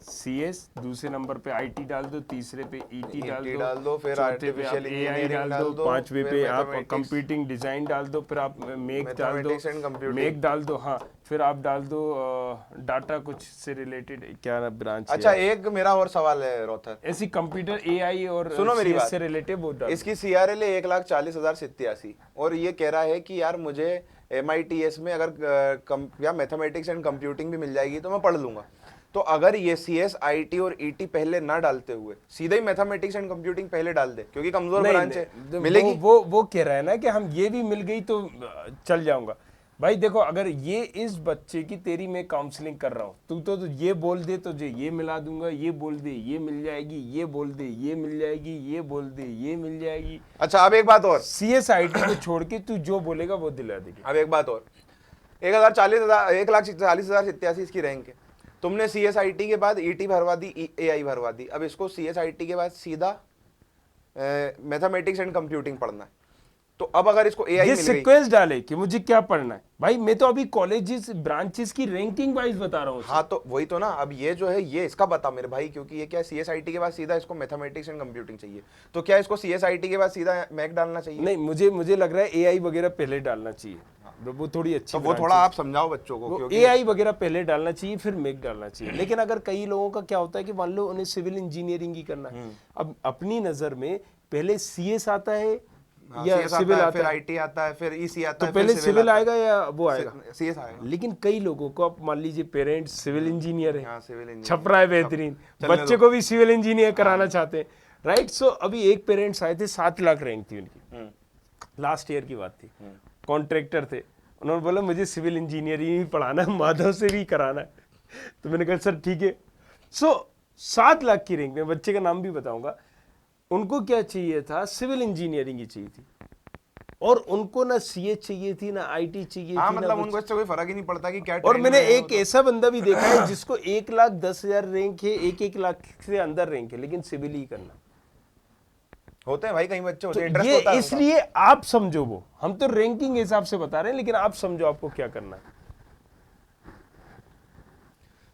CS, दूसरे नंबर पे IT डाल दो, तीसरे पे ET डाल दो, फिर चौथे पे आप आर्टिफिशियल AI इंजीनियरिंग डाल दो, पांचवे फिर पे आप मैथमेटिक्स, कंप्यूटिंग डिजाइन डाल दो, फिर आप मेक डाल मैथमेटिक्स एंड दो, कंप्यूटिंग। मेक डाल दो। हाँ, फिर आप डाल दो डाटा कुछ से रिलेटेड क्या ब्रांच। अच्छा एक मेरा और सवाल है रोथर, ऐसी कंप्यूटर AI और सुनो मेरी CS बात, से रिलेटेड वो डाल। इसकी CRL है 1,40,087 और ये कह रहा है कि यार मुझे MITS में अगर या मैथमेटिक्स एंड कंप्यूटिंग भी मिल जाएगी तो मैं पढ़ लूंगा। तो अगर ये CSIT और ET पहले ना डालते हुए सीधे ही मैथमेटिक्स एंड कंप्यूटिंग पहले डाल दे, क्योंकि कमजोर ब्रांच है, मिलेगी। वो कह रहा है ना कि हम ये भी मिल गई तो चल जाऊंगा। भाई देखो, अगर ये इस बच्चे की तेरी मैं काउंसलिंग कर रहा हूँ, तू तो ये बोल दे तो ये मिला दूंगा, ये बोल दे ये मिल जाएगी, ये बोल दे ये मिल जाएगी, ये बोल दे ये मिल जाएगी। अच्छा अब एक बात और, CSIT को छोड़ के तू जो बोलेगा वो दिला देगी। अब एक बात और, 1,40,087 इसकी रैंक है। तुमने CSIT के बाद ET भरवा दी, AI भरवा दी, अब इसको CSIT के बाद सीधा मैथमेटिक्स एंड कंप्यूटिंग पढ़ना है। तो अब अगर इसको AI ये मिल गई, सीक्वेंस डाले कि मुझे क्या पढ़ना है। भाई मैं तो अभी कॉलेजेस ब्रांचेस की रैंकिंग वाइज बता रहा हूँ। हाँ तो वही तो ना, अब ये जो है ये इसका बता मेरे भाई, क्योंकि ये क्या CSIT के बाद सीधा इसको मैथमेटिक्स एंड कंप्यूटिंग चाहिए, तो क्या इसको CSIT के बाद सीधा मैक डालना चाहिए? नहीं, मुझे लग रहा है AI वगैरह पहले डालना चाहिए। वो थोड़ी अच्छी, तो वो थोड़ा आप समझाओ बच्चों को, क्योंकि AI वगैरह पहले डालना चाहिए फिर मेक डालना चाहिए। लेकिन अगर कई लोगों का क्या होता है कि मान लो उन्हें सिविल इंजीनियरिंग ही करना है, अब अपनी नजर में पहले CS आता है या CS सिविल आता है, आता फिर है, IT आता है, फिर EC आता तो है, पहले फिर सिविल आता आएगा या वो आएगा? है, CS आएगा। लेकिन कई लोगों को, आप मान लीजिए पेरेंट्स सिविल इंजीनियर है, हाँ सिविल इंजीनियर छपरा है बेहतरीन, बच्चे को भी सिविल इंजीनियर कराना चाहते हैं। राइट। सो अभी एक पेरेंट्स आए थे, 7 लाख रैंक थी उनकी, लास्ट ईयर की बात थी, कॉन्ट्रैक्टर थे। उन्होंने बोला मुझे सिविल इंजीनियरिंग ही पढ़ाना है, माधव से भी कराना है। तो मैंने कहा सर ठीक है। सो 7 लाख की रैंक में, बच्चे का नाम भी बताऊंगा, उनको क्या चाहिए था, सिविल इंजीनियरिंग ही चाहिए थी, और उनको ना CS चाहिए थी ना IT चाहिए हाँ थी, ना मतलब कुछ। उनको इससे कोई फर्क ही नहीं पड़ता कि क्या और ट्रेंड मैंने में है एक ऐसा बंदा भी देखा है जिसको 1,10,000 रैंक है, 1 लाख से अंदर रैंक है, लेकिन सिविल ही करना। होते हैं भाई, कई बच्चे होते तो हैं, इंटरेस्ट ये होता है उनका। इसलिए आप समझो, वो हम तो रैंकिंग के हिसाब से बता रहे हैं, लेकिन आप समझो आपको क्या करना है।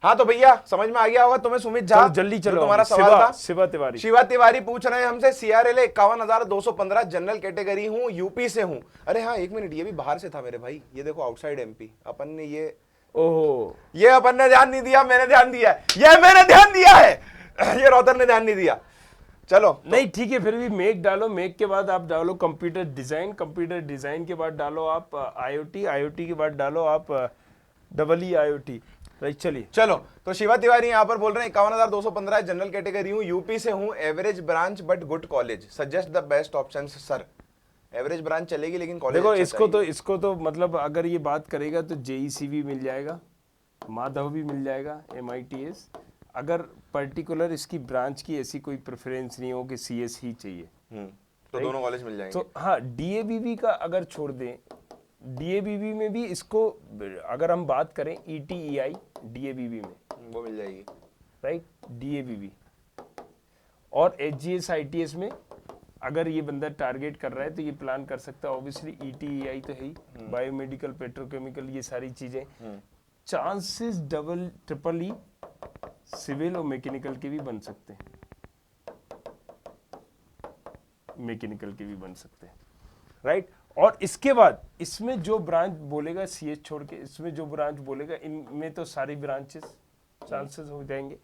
हाँ तो भैया समझ में आ गया होगा तुम्हें। सुमित झा, जल्दी जो चलो, तुम्हारा सवाल था, शिवा तिवारी। शिवा तिवारी पूछ रहे हैं हमसे CRL 51,215, जनरल कैटेगरी हूँ, यूपी से हूँ। अरे हाँ एक मिनट, ये भी बाहर से था मेरे भाई, ये देखो आउटसाइड MP। अपन ने ओहो, ये अपन ने ध्यान नहीं दिया, मैंने ध्यान दिया है, ये मैंने ध्यान दिया है, ये रोहतर ने ध्यान नहीं दिया। चलो नहीं ठीक है, फिर भी मेक डालो, मेक के बाद आप डालो कंप्यूटर डिजाइन, कंप्यूटर डिजाइन के बाद डालो आप IoT, IoT के बाद डालो आप EE राइट। चलिए चलो, तो शिवा तिवारी यहाँ पर बोल रहे हैं 51,215 जनरल कैटेगरी हूँ, यूपी से हूँ, average branch but good college, suggest the best option sir. Average branch चलेगी लेकिन कॉलेज देखो, इसको तो मतलब अगर ये बात करेगा तो JEC भी मिल जाएगा, माधव भी मिल जाएगा, MITS। अगर पर्टिकुलर इसकी ब्रांच की ऐसी कोई प्रेफरेंस नहीं हो कि CS ही चाहिए, तो दोनों कॉलेज मिल जाएंगे। तो हाँ, DAVV का अगर छोड़ दें, DAVV में भी इसको अगर हम बात करें ET EI DAVV में वो मिल जाएगी, राइट। DAVV और HGS ITS में अगर ये बंदा टारगेट कर रहा है तो ये प्लान कर सकता है। ऑब्वियसली ETEI तो है ही, बायोमेडिकल, पेट्रोकेमिकल, ये सारी चीजें। Chances double triple E civil और मैकेनिकल के भी बन सकते हैं, मैकेनिकल के भी बन सकते हैं, राइट। और इसके बाद इसमें जो ब्रांच बोलेगा CS छोड़ के, इसमें जो ब्रांच बोलेगा, इनमें तो सारी ब्रांचेस चांसेस हो जाएंगे।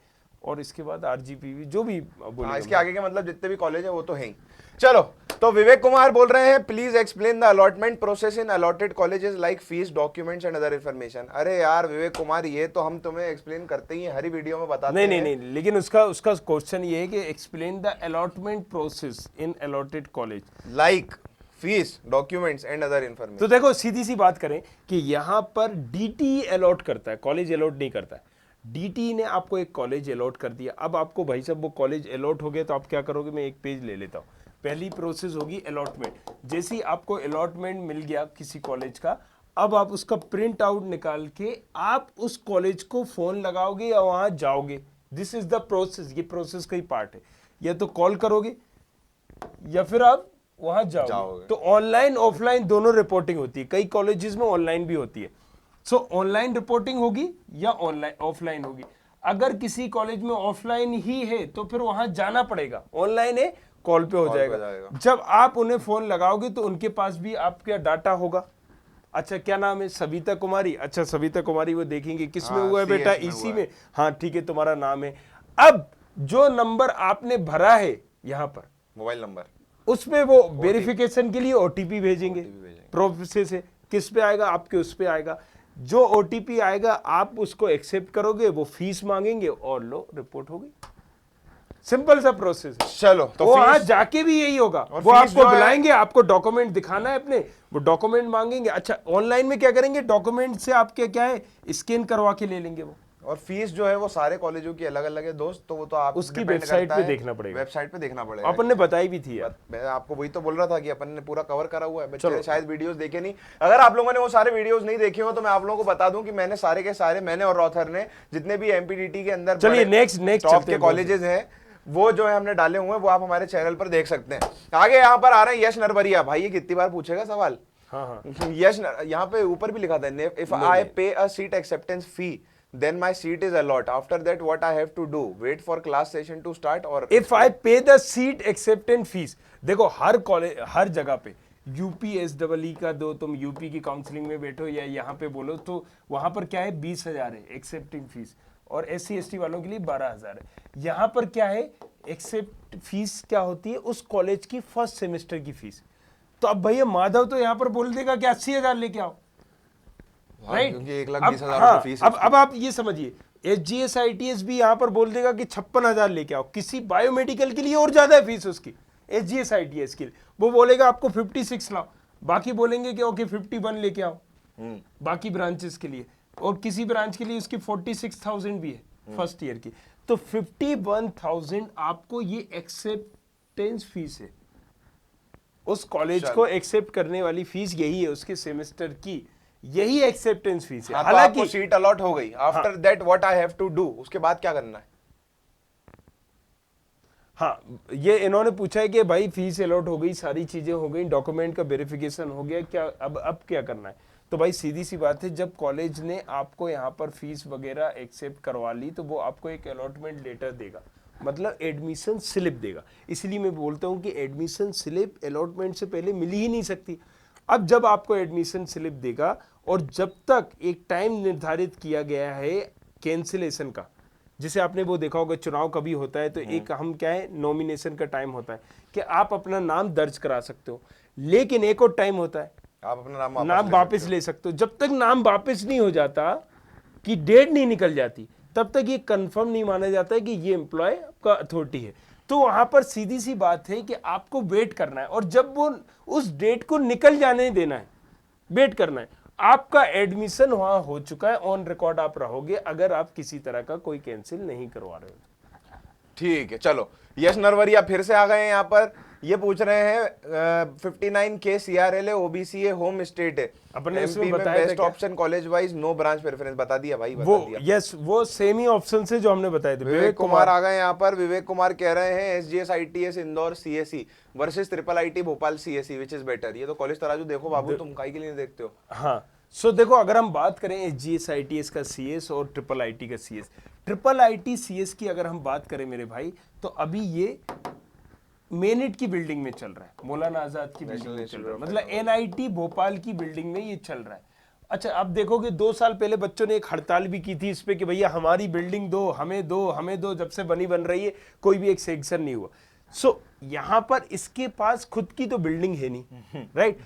और इसके बाद RGPV जो भी बोलेगा, इसके आगे के मतलब जितने भी कॉलेज है वो तो है ही। चलो, तो विवेक कुमार बोल रहे हैं, please explain the allotment process in allotted colleges like fees, documents and other information. अरे यार विवेक कुमार, ये तो हम तुम्हें एक्सप्लेन करते ही हर वीडियो में बताते हैं। नहीं, लेकिन उसका क्वेश्चन ये है कि explain the allotment process in allotted college like fees, documents and other information. तो देखो सीधी सी बात करें कि यहाँ पर DTE अलॉट करता है, कॉलेज अलॉट नहीं करता है। DTE ने आपको एक कॉलेज अलॉट कर दिया, अब आपको भाई साहब वो कॉलेज अलॉट हो गया तो आप क्या करोगे, मैं एक पेज ले लेता हूँ। पहली प्रोसेस होगी अलॉटमेंट। जैसे ही आपको अलॉटमेंट मिल गया किसी कॉलेज का, अब आप उसका प्रिंट आउट निकाल के आप उस कॉलेज को फोन लगाओगे या वहां जाओगे। दिस इज द प्रोसेस, ये प्रोसेस का ही पार्ट है। या तो कॉल करोगे या फिर आप वहां जाओगे। तो ऑनलाइन ऑफलाइन दोनों रिपोर्टिंग होती है, कई कॉलेजेस में ऑनलाइन भी होती है। सो ऑनलाइन रिपोर्टिंग होगी या ऑनलाइन ऑफलाइन होगी। अगर किसी कॉलेज में ऑफलाइन ही है तो फिर वहां जाना पड़ेगा, ऑनलाइन है कॉल पे हो जाएगा। जब आप उन्हें फोन लगाओगे तो उनके पास भी आपका डाटा होगा। अच्छा क्या नाम है, सविता कुमारी, अच्छा सविता कुमारी, वो देखेंगे किस में हुआ है बेटा, इसी में, हाँ ठीक है तुम्हारा नाम है। अब जो नंबर आपने भरा है यहाँ पर मोबाइल नंबर, उसमें वो वेरिफिकेशन के लिए OTP भेजेंगे। प्रोसेस है, किस पे आएगा, आपके उस पे आएगा। जो OTP आएगा आप उसको एक्सेप्ट करोगे, वो फीस मांगेंगे और लो रिपोर्ट होगी। सिंपल सा प्रोसेस है। चलो, तो वो वहां जाके भी यही होगा, वो आपको बुलाएंगे, आपको डॉक्यूमेंट दिखाना है अपने, वो डॉक्यूमेंट मांगेंगे। अच्छा ऑनलाइन में क्या करेंगे, डॉक्यूमेंट से आपके क्या है स्कैन करवा के ले लेंगे वो। और फीस जो है वो सारे कॉलेजों की अलग अलग है दोस्त, तो वो तो आप उसकी वेबसाइट पे देखना पड़ेगा, वेबसाइट पे देखना पड़ेगा। अपन ने बताई भी थी यार, मैं आपको वही तो बोल रहा था कि अपन ने पूरा कवर करा हुआ है। बच्चे ने शायद वीडियोस देखे नहीं। अगर आप लोगों ने वो सारे वीडियोस नहीं देखे हो तो मैं आप लोगों को बता दूं कि मैंने सारे के सारे, मैंने और रॉथर ने जितने भी MPDT के अंदर चलिए नेक्स्ट टॉप के कॉलेजेस हैं वो जो है हमने डाले हुए हैं, वो आप हमारे चैनल पर देख सकते हैं। आगे यहाँ पर आ रहे हैं यश नरवरिया। भाई ये कितनी बार पूछेगा सवाल। हाँ। यश यहाँ पे ऊपर भी लिखा था, इफ आई पे अ seat acceptance fee then my seat is allot, after that what I have to do, wait for class session to start or if I pay the seat acceptance fees। देखो हर college हर जगह पे UPSEE का दो, तुम UP की counselling में बैठो या यहाँ पे बोलो तो वहां पर क्या है 20,000 है एक्सेप्टिंग फीस, और SC/ST वालों के लिए 12,000 है। यहाँ पर क्या है एक्सेप्ट फीस क्या होती है, उस कॉलेज की फर्स्ट सेमेस्टर की फीस। तो अब भैया माधव तो यहाँ पर बोल देगा कि 80,000 लेके आओ, राइट, क्योंकि 1,20,000 फीस। अब आप ये समझिए HGS ITS भी यहाँ पर बोल देगा कि 56,000 लेके आओ। किसी बायोमेडिकल के लिए और ज्यादा है फीस उसकी, HGS ITS के लिए वो बोलेगा आपको 56 लाओ, बाकी बोलेंगे कि ओके 51 लेके आओ बाकी ब्रांचेस के लिए, और किसी ब्रांच के लिए उसकी 46,000 भी है फर्स्ट ईयर की। तो 51,000 आपको ये एक्सेप्टेंस फीस है, उस कॉलेज को एक्सेप्ट करने वाली फीस यही है, उसके सेमेस्टर की यही एक्सेप्टेंस फीस है। हालांकि सीट अलॉट हो गई, after that what I have to do, उसके बाद क्या करना है। हाँ ये इन्होंने पूछा है कि भाई फीस अलॉट हो गई, सारी चीजें हो गई, डॉक्यूमेंट का वेरिफिकेशन हो गया, क्या अब क्या करना है। तो भाई सीधी सी बात है, जब कॉलेज ने आपको यहाँ पर फीस वगैरह एक्सेप्ट करवा ली तो वो आपको एक अलॉटमेंट लेटर देगा, मतलब एडमिशन स्लिप देगा। इसलिए मैं बोलता हूँ कि एडमिशन स्लिप अलॉटमेंट से पहले मिल ही नहीं सकती। अब जब आपको एडमिशन स्लिप देगा और जब तक एक टाइम निर्धारित किया गया है कैंसिलेशन का, जिसे आपने वो देखा होगा चुनाव कभी होता है तो एक हम क्या है नॉमिनेशन का टाइम होता है कि आप अपना नाम दर्ज करा सकते हो, लेकिन एक और टाइम होता है आप अपना नाम वापस ले सकते हो। जब तक नाम वापस नहीं हो जाता, कि डेट नहीं निकल जाती, तब तक ये कंफर्म नहीं माना जाता है कि ये एम्प्लॉय का अथॉरिटी है। तो वहां पर सीधी सी बात है कि आपको वेट करना है, और जब वो उस डेट को निकल जाने देना है, वेट करना है। आपका एडमिशन वहां हो चुका है, ऑन रिकॉर्ड आप रहोगे अगर आप किसी तरह का कोई कैंसिल नहीं करवा रहे हो। ठीक है, चलो यश नरवरिया फिर से आ गए यहाँ पर। ये पूछ रहे हैं 59K CRL है, ओबीसी है, होम स्टेट है, अपने इसमें एमपी में बताया था बेस्ट क्या? Option college wise, no branch preference, बता दिया भाई, वो बता दिया। यस, वो सेम ही ऑप्शन से जो हमने बताए थे। विवेक कुमार आ गए यहाँ पर। विवेक कुमार कह रहे हैं SGS ITS Indore CSE versus triple IT Bhopal CSE which is better. ये तो कॉलेज तराजू देखो बाबू, तुम काहे के लिए नहीं देखते हो? हाँ, सो देखो, अगर हम बात करें एचजीएस आईटीएस का सीएस और ट्रिपल आईटी का सीएस, ट्रिपल आईटी सीएस की अगर हम बात करें मेरे भाई, तो अभी ये मेनिट की बिल्डिंग में चल रहा है, मौलाना आजाद की बिल्डिंग में चल रहा है, मतलब एनआईटी भोपाल की बिल्डिंग में ये चल रहा है। अच्छा, अब देखोगे 2 साल पहले बच्चों ने एक हड़ताल भी की थी इस पे कि भैया हमारी बिल्डिंग दो, हमें दो, हमें दो। जब से बन रही है कोई भी एक सेक्शन नहीं हुआ। सो यहाँ पर इसके पास खुद की तो बिल्डिंग है नहीं, राइट,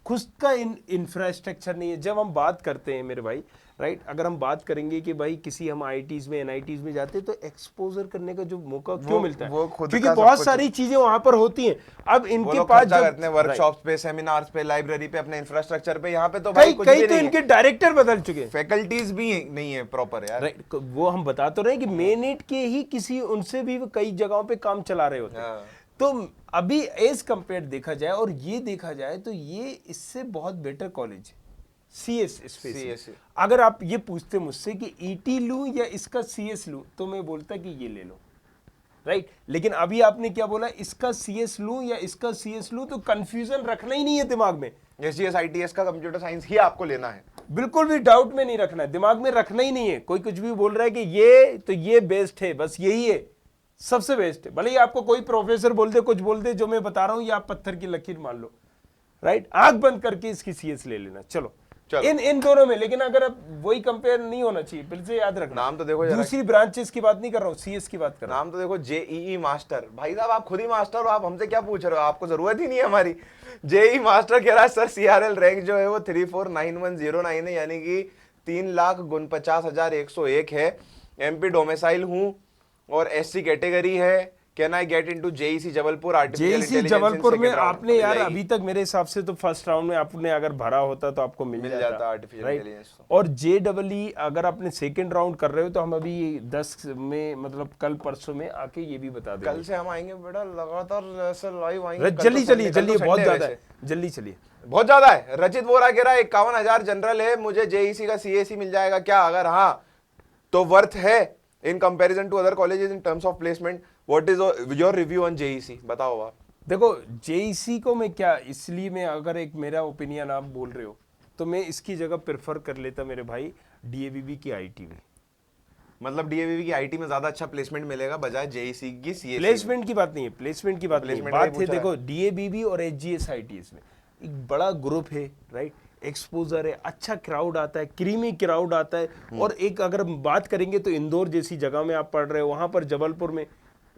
खुद का इंफ्रास्ट्रक्चर नहीं है। जब हम बात करते हैं मेरे भाई, राइट, अगर हम बात करेंगे कि भाई किसी हम आईटीज में एनआईटीज में जाते हैं तो एक्सपोजर करने का जो मौका क्यों मिलता है, क्योंकि बहुत सारी चीजें वहां पर होती हैं। अब इनके पास जब वर्कशॉप्स पे, सेमिनार्स पे, लाइब्रेरी पे, अपने इंफ्रास्ट्रक्चर पे, यहाँ पे तो भाई कुछ भी कई तो इनके डायरेक्टर बदल चुके हैं, फैकल्टीज भी नहीं है प्रॉपर यार, राइट। वो हम बता तो रहे कि मेनिट के ही किसी उनसे भी कई जगहों पे काम चला रहे होते हैं। तो अभी एज कंपेयर देखा जाए और ये देखा जाए तो ये इससे बहुत बेटर कॉलेज है, सीएस स्पेस। अगर आप ये पूछते मुझसे कि ईटी लूं या इसका सीएस लूं, तो मैं बोलता कि ये ले लो, राइट। लेकिन अभी आपने क्या बोला, इसका सीएस लूं या इसका सीएस लूं, तो कंफ्यूजन रखना ही नहीं है दिमाग में। एसजीएस आईटीएस का कंप्यूटर साइंस ही आपको लेना है, बिल्कुल भी डाउट में नहीं रखना है, दिमाग में रखना ही नहीं है। कोई कुछ भी बोल रहा है कि ये तो ये बेस्ट है, बस यही है, सबसे बेस्ट है। भले ही आपको कोई प्रोफेसर बोल दे, कुछ बोल दे, जो मैं बता रहा हूं ये आप पत्थर की लकीर मान लो, राइट। आंख बंद करके इसकी सीएस ले लेना। चलो इन दोनों में, लेकिन अगर अब वही कंपेयर नहीं होना चाहिए, फिर से याद रखना। नाम तो देखो, दूसरी ब्रांचेस की बात नहीं कर रहा हूँ, सीएस की बात कर रहा हूँ। नाम तो देखो, जेईई मास्टर। भाई साहब आप खुद ही मास्टर हो, आप हमसे क्या पूछ रहे हो? आपको जरूरत ही नहीं है हमारी। जेईई मास्टर कह रहा है सर सीआरएल रैंक जो है वो 349109 है, यानी कि 3,49,101 है। एमपी डोमिसाइल हूँ और एससी कैटेगरी है। Can I get into JEC Jabalpur? JEC Jabalpur में आपने यार अभी तक मेरे हिसाब से तो फर्स्ट राउंड में आपने अगर भरा होता तो आपको मिल जाता आर्टिफिशियल इंटेलिजेंस। और जेडबलई अगर आपने सेकंड राउंड कर रहे हो तो हम अभी 10 में, मतलब कल परसों में आके ये भी बता देंगे। कल से हम आएंगे बेटा, लगातार ऐसे लाइव आएंगे। जल्दी चलिए, बहुत ज्यादा है, जल्दी चलिए, बहुत ज्यादा है। रचित वोरा कह रहा है 51,000 जनरल है, मुझे जेईसी का सीएसी मिल जाएगा क्या? अगर हाँ तो वर्थ है in comparison to other colleges in terms of placement. What is your review on JEC? बताओ आप। देखो जेईसी को मैं क्या, इसलिए मैं, अगर एक मेरा ओपिनियन आप बोल रहे हो तो मैं इसकी जगह प्रेफर कर लेता मेरे भाई डीएवीबी की आईटी में। मतलब डीएवीबी की आईटी में ज्यादा अच्छा प्लेसमेंट मिलेगा बजाय जेईसी की सीएसी। प्लेसमेंट की बात नहीं है, प्लेसमेंट की बात नहीं है, बात है देखो डीएवीबी और एचजीएस आईटीएस में एक बड़ा ग्रुप है, राइट, एक्सपोजर है, अच्छा क्राउड आता है, क्रीमी क्राउड आता है। और एक अगर बात करेंगे तो इंदौर जैसी जगह में आप पढ़ रहे हो, वहां पर जबलपुर में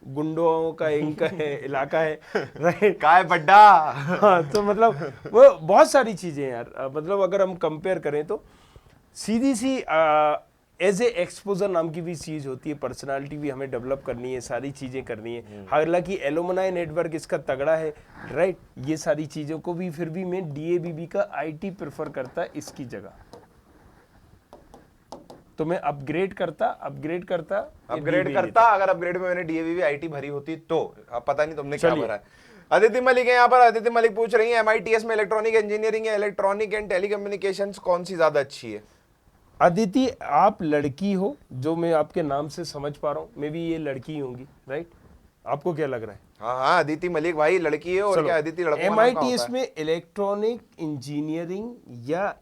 गुंडों का इनका है इलाका है, राइट, काय बड्डा। हाँ, तो मतलब वो बहुत सारी चीजें यार, मतलब अगर हम कंपेयर करें तो सीधी सी एज ए एक्सपोजर नाम की भी चीज होती है, पर्सनालिटी भी हमें डेवलप करनी है, सारी चीजें करनी है। हालांकि एलुमनाई नेटवर्क इसका तगड़ा है, राइट, ये सारी चीजों को भी फिर भी मैं डीएवीबी का आईटी प्रेफर करता इसकी जगह, तो मैं अपग्रेड करता अगर अपग्रेड में मैंने डीएवीबी आईटी भरी होती तो। अब पता नहीं तुमने क्या भरा है। अदिति मलिक है यहाँ पर। अदिति मलिक पूछ रही है एमआईटीएस में इलेक्ट्रॉनिक इंजीनियरिंग या इलेक्ट्रॉनिक एंड टेलीकम्युनिकेशंस कौन सी ज्यादा अच्छी है? अदिति आप लड़की हो, जो मैं आपके नाम से समझ पा रहा हूँ, मे भी ये लड़की होंगी, राइट, आपको क्या लग रहा है? हाँ, अदिति मलिक भाई लड़की है। और क्या अदिति लड़का? एमआईटीएस में इलेक्ट्रॉनिक इंजीनियरिंग या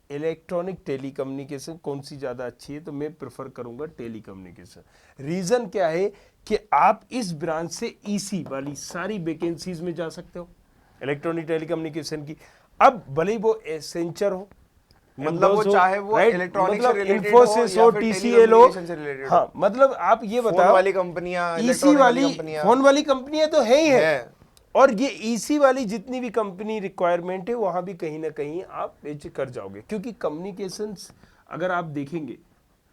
इलेक्ट्रॉनिक टेलीकम्युनिकेशन कौन सी ज्यादा अच्छी है? तो मैं प्रेफर करूंगा टेलीकम्युनिकेशन। रीजन क्या है कि आप इस ब्रांच से ईसी वाली सारी वैकेंसीज में जा सकते हो, इलेक्ट्रॉनिक टेलीकम्युनिकेशन की। अब भले वो एसेंचर हो, मतलब वो चाहे वो इलेक्ट्रॉनिक से रिलेटेड इन्फोसिस हो, टीसीएल हो, हाँ, मतलब आप ये बताओ, फोन वाली कंपनियां, ईसी वाली फोन वाली कंपनियां तो है ही है। और ये ईसी वाली जितनी भी कंपनी रिक्वायरमेंट है वहां भी कहीं ना कहीं आप पेच कर जाओगे, क्योंकि कम्युनिकेशंस अगर आप देखेंगे,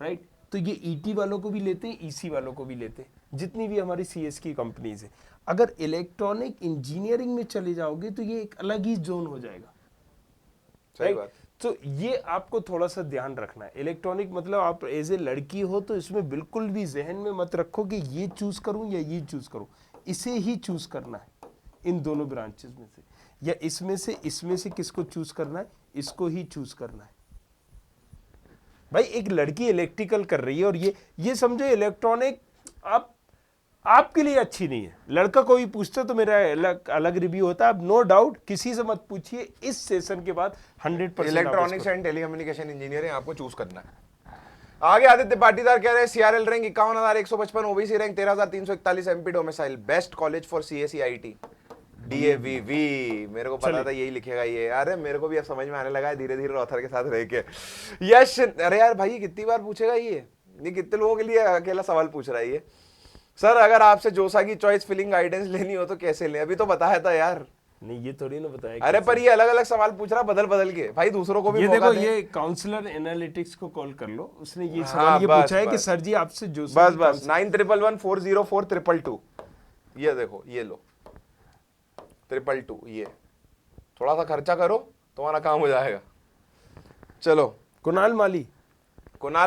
राइट, तो ये ईटी वालों को भी लेते हैं, ईसी वालों को भी लेते हैं, जितनी भी हमारी सीएस की कंपनीज है। अगर इलेक्ट्रॉनिक इंजीनियरिंग में चले जाओगे तो ये एक अलग ही जोन हो जाएगा, राइट। तो ये आपको थोड़ा सा ध्यान रखना है। इलेक्ट्रॉनिक मतलब आप एज ए लड़की हो तो इसमें बिल्कुल भी जहन में मत रखो कि ये चूज करूं या ये चूज करूं, इसे ही चूज करना है। इन दोनों ब्रांचेस में से, या इसमें से किसको चूज करना है, इसको ही चूज करना है। भाई एक लड़की इलेक्ट्रिकल कर रही है और ये समझो इलेक्ट्रॉनिक आपके लिए अच्छी नहीं है। लड़का कोई पूछता तो मेरा अलग रिव्यू होता है। अब नो डाउट किसी से मत पूछिए, इस सेशन के बाद 100% इलेक्ट्रॉनिक्स एंड टेलीकम्युनिकेशन इंजीनियरिंग आपको चूज करना है। आगे आदित्य पाटीदार कह रहे हैं CRL rank 51,155, OBC rank 13,341, MP domicile, best college for CSE IT DAVV. मेरे को पता था यही लिखेगा ये। अरे मेरे को भी अब समझ में आने लगा है धीरे धीरे ऑथर के साथ रह के। यश, अरे यार भाई कितनी बार पूछेगा ये कितने लोगों के लिए अकेला सवाल पूछ रहा है ये। सर अगर आपसे जोसा की चॉइस फिलिंग गाइडेंस लेनी हो तो कैसे लें? अभी तो बताया था यार। नहीं ये थोड़ी ना बताया। अरे पर ये अलग अलग सवाल पूछ रहा बदल बदल के। भाई दूसरों को भी ये मौका देखो, ये काउंसलर एनालिटिक्स को कॉल कर लो, उसने ये सवाल ये पूछा है कि सर जी आपसे जो बस 9111404222 ये देखो, ये लो 222, ये थोड़ा सा खर्चा करो तुम्हारा काम हो जाएगा। चलो कुणाल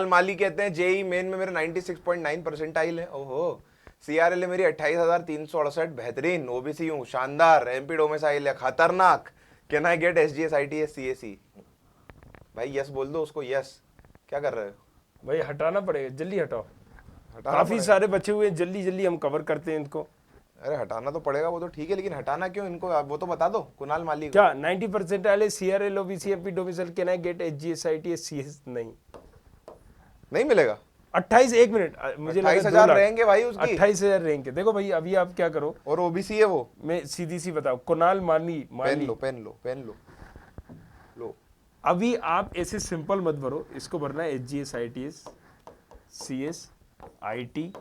माली कहते हैं जेई मेन में मेरे 96.9 परसेंटाइल है। ओहो। सीआरएल मेरी 28,368, बेहतरीन। ओबीसी हूँ, शानदार। एमपी डोमिसाइल है, खतरनाक। Can I gate SGS ITS CSE? भाई यस बोल दो उसको, यस। क्या कर रहे हो भाई? हटाना पड़ेगा, जल्दी हटाओ। काफी सारे बचे हुए, जल्दी जल्दी हम कवर करते हैं इनको। अरे हटाना तो पड़ेगा, वो तो ठीक है, लेकिन हटाना क्यों इनको, वो तो बता दो। कुणाल माली क्या 90 परसेंटाइल है, CRL OBC MP domicile, can I gate SGS ITS CS? नहीं मिलेगा। 28, एक मिनट, मुझे 28,000 रहेंगे भाई उसकी। 28,000 रहेंगे। देखो भाई अभी आप क्या करो, और ओबीसी है वो। मैं सीधी सी बताओ, कुणाल माली पेन लो। अभी आप ऐसे सिंपल मत भरो, इसको भरना है HGS ITS CS IT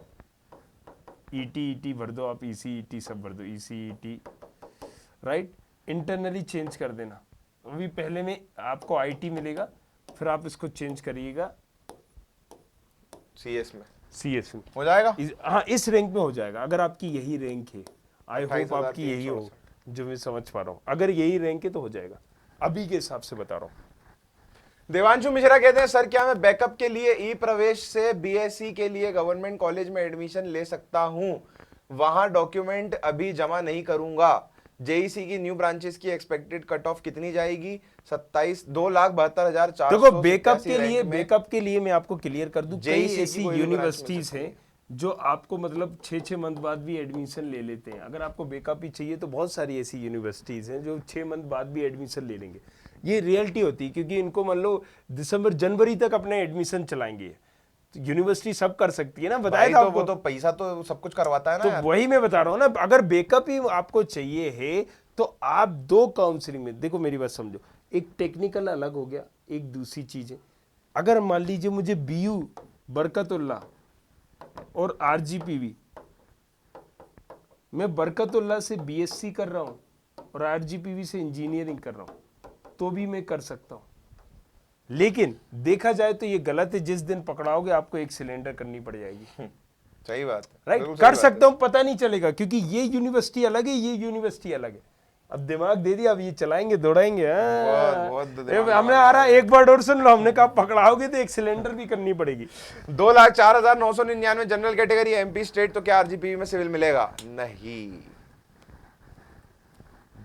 ET भर दो आप, ईसीईटी सब भर दो, ईसीईटी राइट। इंटरनली चेंज कर देना। अभी पहले में आपको आईटी मिलेगा, फिर आप इसको चेंज करिएगा सीएस में हो जाएगा। हाँ इस रैंक में हो जाएगा, अगर आपकी यही रैंक है। आई होप आपकी यही हो, जो मैं समझ पा रहा हूँ। अगर यही रैंक है तो हो जाएगा, अभी के हिसाब से बता रहा हूँ। देवांशु मिश्रा कहते हैं सर क्या मैं बैकअप के लिए ई प्रवेश से बीएससी के लिए गवर्नमेंट कॉलेज में एडमिशन ले सकता हूं? वहां डॉक्यूमेंट अभी जमा नहीं करूंगा। जेईसी की न्यू ब्रांचेस की एक्सपेक्टेड कट ऑफ कितनी जाएगी? 2,72,400। देखो बैकअप के लिए मैं आपको क्लियर कर दूं, कई ऐसी यूनिवर्सिटीज हैं जो आपको मतलब 6 मंथ बाद भी एडमिशन ले लेते हैं। अगर आपको बैकअप ही चाहिए तो बहुत सारी ऐसी यूनिवर्सिटीज हैं जो 6 मंथ बाद भी एडमिशन ले लेंगे। ये रियलिटी होती है, क्योंकि इनको मान लो दिसंबर जनवरी तक अपने एडमिशन चलाएंगे। तो यूनिवर्सिटी सब कर सकती है ना, बताया था आपको। तो पैसा तो सब कुछ करवाता है ना तो यार। वही मैं बता रहा हूँ ना, अगर बैकअप ही आपको चाहिए है तो आप 2 काउंसलिंग में देखो, मेरी बात समझो। एक टेक्निकल अलग हो गया, एक दूसरी चीज है। अगर मान लीजिए मुझे बीयू बरकतुल्ला और आरजीपीवी, मैं बरकतुल्ला से बीएससी कर रहा हूं और आरजीपीवी से इंजीनियरिंग कर रहा हूं, तो भी मैं कर सकता हूं। लेकिन देखा जाए तो ये गलत है, जिस दिन पकड़ाओगे आपको 1 सिलेंडर करनी पड़ जाएगी। सही बात है, राइट। कर सकता हूं, पता नहीं चलेगा, क्योंकि ये यूनिवर्सिटी अलग है, ये यूनिवर्सिटी अलग है। अब दिमाग दे दिया, अब ये चलाएंगे दौड़ाएंगे। हमने आ रहा एक बार और सुन लो, हमने कहा पकड़ाओगे तो 1 सिलेंडर भी करनी पड़ेगी। 2,04,999 जनरल कैटेगरी एमपी स्टेट, तो क्या आरजीपी में सिविल मिलेगा? नहीं।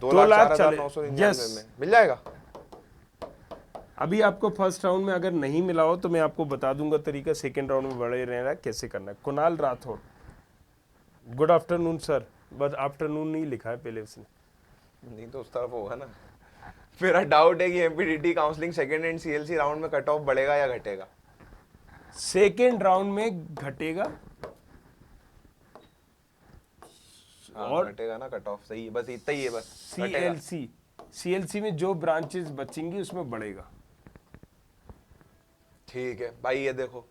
2,04,999 में मिल जाएगा। अभी आपको फर्स्ट राउंड में अगर नहीं मिला हो तो मैं आपको बता दूंगा तरीका, सेकंड राउंड में बड़े रहना कैसे करना है। Kunal Rathore, good afternoon sir. बस आफ्टरनून नहीं लिखा है पहले उसने, नहीं तो उस तरफ होगा ना। मेरा डाउट है कि MPDT counselling second and CLC round में कट ऑफ बढ़ेगा या घटेगा? सेकंड राउंड में घटेगा। और घटेगा ना कट ऑफ, सही है, बस इतना ही है बस। सीएलसी में जो ब्रांचेस बचेंगी उसमें बढ़ेगा। ठीक है भाई, ये देखो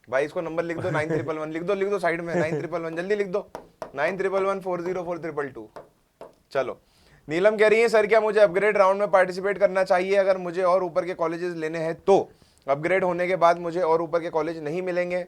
भाई, इसको नंबर लिख दो 9311, लिख दो साइड में 9311, जल्दी लिख दो 9311404322। चलो, नीलम कह रही है सर क्या मुझे अपग्रेड राउंड में पार्टिसिपेट करना चाहिए? अगर मुझे और ऊपर के कॉलेजेस लेने हैं तो अपग्रेड होने के बाद मुझे और ऊपर के कॉलेज नहीं मिलेंगे?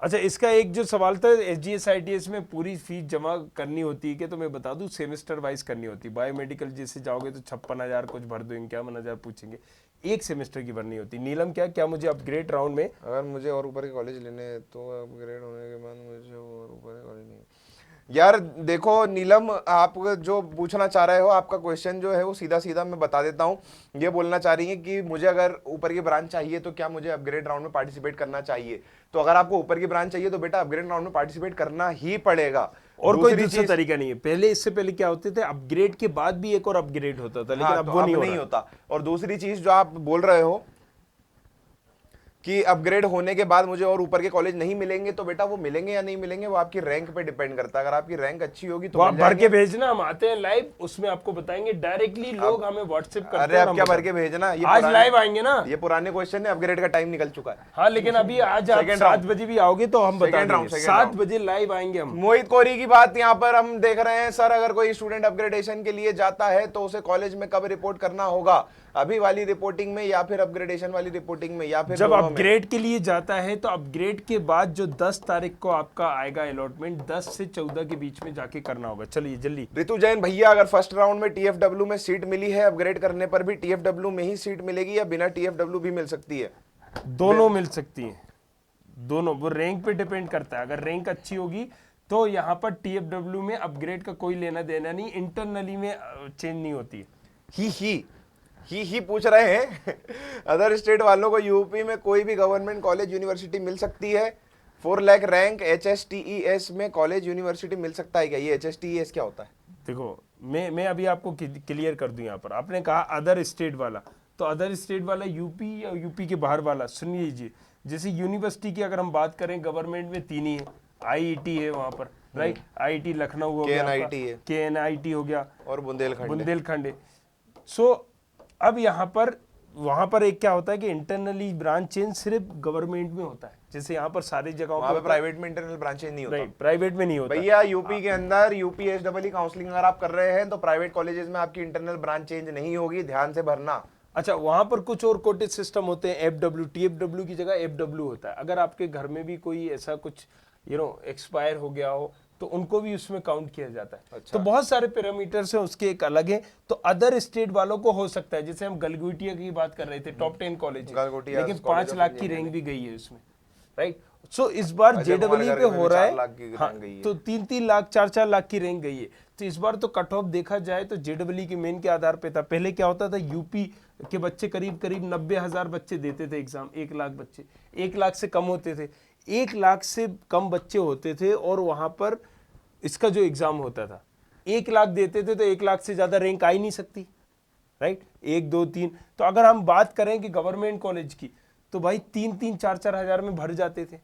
अच्छा, इसका एक जो सवाल था, एचजीएस आईटीएस में पूरी फीस जमा करनी होती है क्या? तो मैं बता दूं सेमेस्टर वाइज करनी होती है। बायोमेडिकल जैसे जाओगे तो 56,000 कुछ भर दो, 51,000 पूछेंगे, 1 सेमेस्टर की भरनी होती है। नीलम क्या मुझे अपग्रेड राउंड में, अगर मुझे और ऊपर के कॉलेज लेने हैं तो अपग्रेड होने के बाद मुझे और ऊपर के कॉलेज नहीं? यार देखो नीलम, आप जो पूछना चाह रहे हो, आपका क्वेश्चन जो है वो सीधा सीधा मैं बता देता हूँ। ये बोलना चाह रही है कि मुझे अगर ऊपर की ब्रांच चाहिए तो क्या मुझे अपग्रेड राउंड में पार्टिसिपेट करना चाहिए। तो अगर आपको ऊपर की ब्रांच चाहिए तो बेटा अपग्रेड राउंड में पार्टिसिपेट करना ही पड़ेगा। और कोई दूसरा तरीका नहीं है। पहले, इससे पहले क्या होते थे, अपग्रेड के बाद भी एक और अपग्रेड होता था, लेकिन अब तो वो अब नहीं होता। और दूसरी चीज जो आप बोल रहे हो कि अपग्रेड होने के बाद मुझे और ऊपर के कॉलेज नहीं मिलेंगे, तो बेटा वो मिलेंगे या नहीं मिलेंगे वो आपकी रैंक पे डिपेंड करता है। अगर आपकी रैंक अच्छी होगी तो आप भर के भेजना, हम आते हैं लाइव, उसमें आपको बताएंगे डायरेक्टली। लोग हमें व्हाट्सएप करते हैं। अरे आप क्या भर के भेजना, ये आज लाइव आएंगे ना, ये पुराने क्वेश्चन है, अपग्रेड का टाइम निकल चुका है। हाँ, लेकिन अभी आज आप 7 बजे भी आओगे तो हम बता देंगे। 7 बजे लाइव आएंगे हम। मोहित कोहरी की बात यहाँ पर हम देख रहे हैं। सर अगर कोई स्टूडेंट अपग्रेडेशन के लिए जाता है तो उसे कॉलेज में कब रिपोर्ट करना होगा, अभी वाली रिपोर्टिंग में या फिर अपग्रेडेशन वाली रिपोर्टिंग में, या फिर जब अपग्रेड के लिए जाता है तो अपग्रेड के बाद जो 10 तारीख को आपका आएगा अलॉटमेंट, 10 से 14 के बीच में जाके करना होगा। चलिए जल्दी। ऋतु जैन भैया, अगर फर्स्ट राउंड में टीएफडब्ल्यू में सीट मिली है, अपग्रेड करने पर भी टीएफडब्ल्यू में ही सीट मिलेगी या बिना टीएफडब्ल्यू भी मिल सकती है? दोनों मिल सकती है, दोनों। वो रैंक पे डिपेंड करता है। अगर रैंक अच्छी होगी तो यहाँ पर टीएफडब्ल्यू में अपग्रेड का कोई लेना देना नहीं, इंटरनली में चेंज नहीं होती है। ही पूछ रहे हैं अदर स्टेट वालों को यूपी में कोई भी गवर्नमेंट कॉलेज यूनिवर्सिटी मिल सकती है? 4 लाख रैंक HSTES में कॉलेज यूनिवर्सिटी मिल सकता है क्या? ये HSTES क्या होता है? देखो, मैं अभी आपको क्लियर कर दूं। यहाँ पर आपने कहा अदर स्टेट वाला, तो अदर स्टेट वाला यूपी या यूपी के बाहर वाला। सुन लीजिए, जैसे यूनिवर्सिटी की अगर हम बात करें, गवर्नमेंट में 3 ही है। IIT है वहाँ पर, राइट, IIT लखनऊ हो गया, KNIT हो गया, और बुंदेलखंड है। सो अब यहाँ पर, वहां पर एक क्या होता है कि इंटरनली ब्रांच चेंज सिर्फ गवर्नमेंट में होता है। जैसे यहाँ पर सारी जगहों पे प्राइवेट में इंटरनल ब्रांच चेंज नहीं होता। प्राइवेट में नहीं होता भैया। यूपी के अंदर UPSEE काउंसलिंग अगर आप कर रहे हैं तो प्राइवेट कॉलेजेस में आपकी इंटरनल ब्रांच चेंज नहीं होगी, ध्यान से भरना। अच्छा, वहां पर कुछ और कोटेज सिस्टम होते हैं। FW, TFW की जगह FW होता है। अगर आपके घर में भी कोई ऐसा कुछ एक्सपायर हो गया हो तो उनको भी उसमें काउंट किया जाता है। अच्छा। तो बहुत सारे पैरामीटर्स हैं उसके, एक अलग है। तो अदर स्टेट वालों को हो सकता है, जैसे हम गलगोटिया की बात कर रहे थे, टॉप 10 कॉलेज, लेकिन 5 लाख की रैंक भी गई है उसमें, राइट। सो इस बार JEE पे हो रहा है, हाँ, तो 3-3 लाख 4-4 लाख की रैंक गई है। तो इस बार तो कट ऑफ देखा जाए तो JEE के मेन के आधार पे था। पहले क्या होता था, यूपी के बच्चे करीब 90,000 बच्चे देते थे एग्जाम। 1 लाख बच्चे, 1 लाख से कम होते थे, 1 लाख से कम बच्चे होते थे, और वहां पर इसका जो एग्जाम होता था 1 लाख देते थे, तो 1 लाख से ज्यादा रैंक आ ही नहीं सकती, राइट। 1, 2, 3। तो अगर हम बात करें कि गवर्नमेंट कॉलेज की, तो भाई 3-3, 4-4 हजार में भर जाते थे।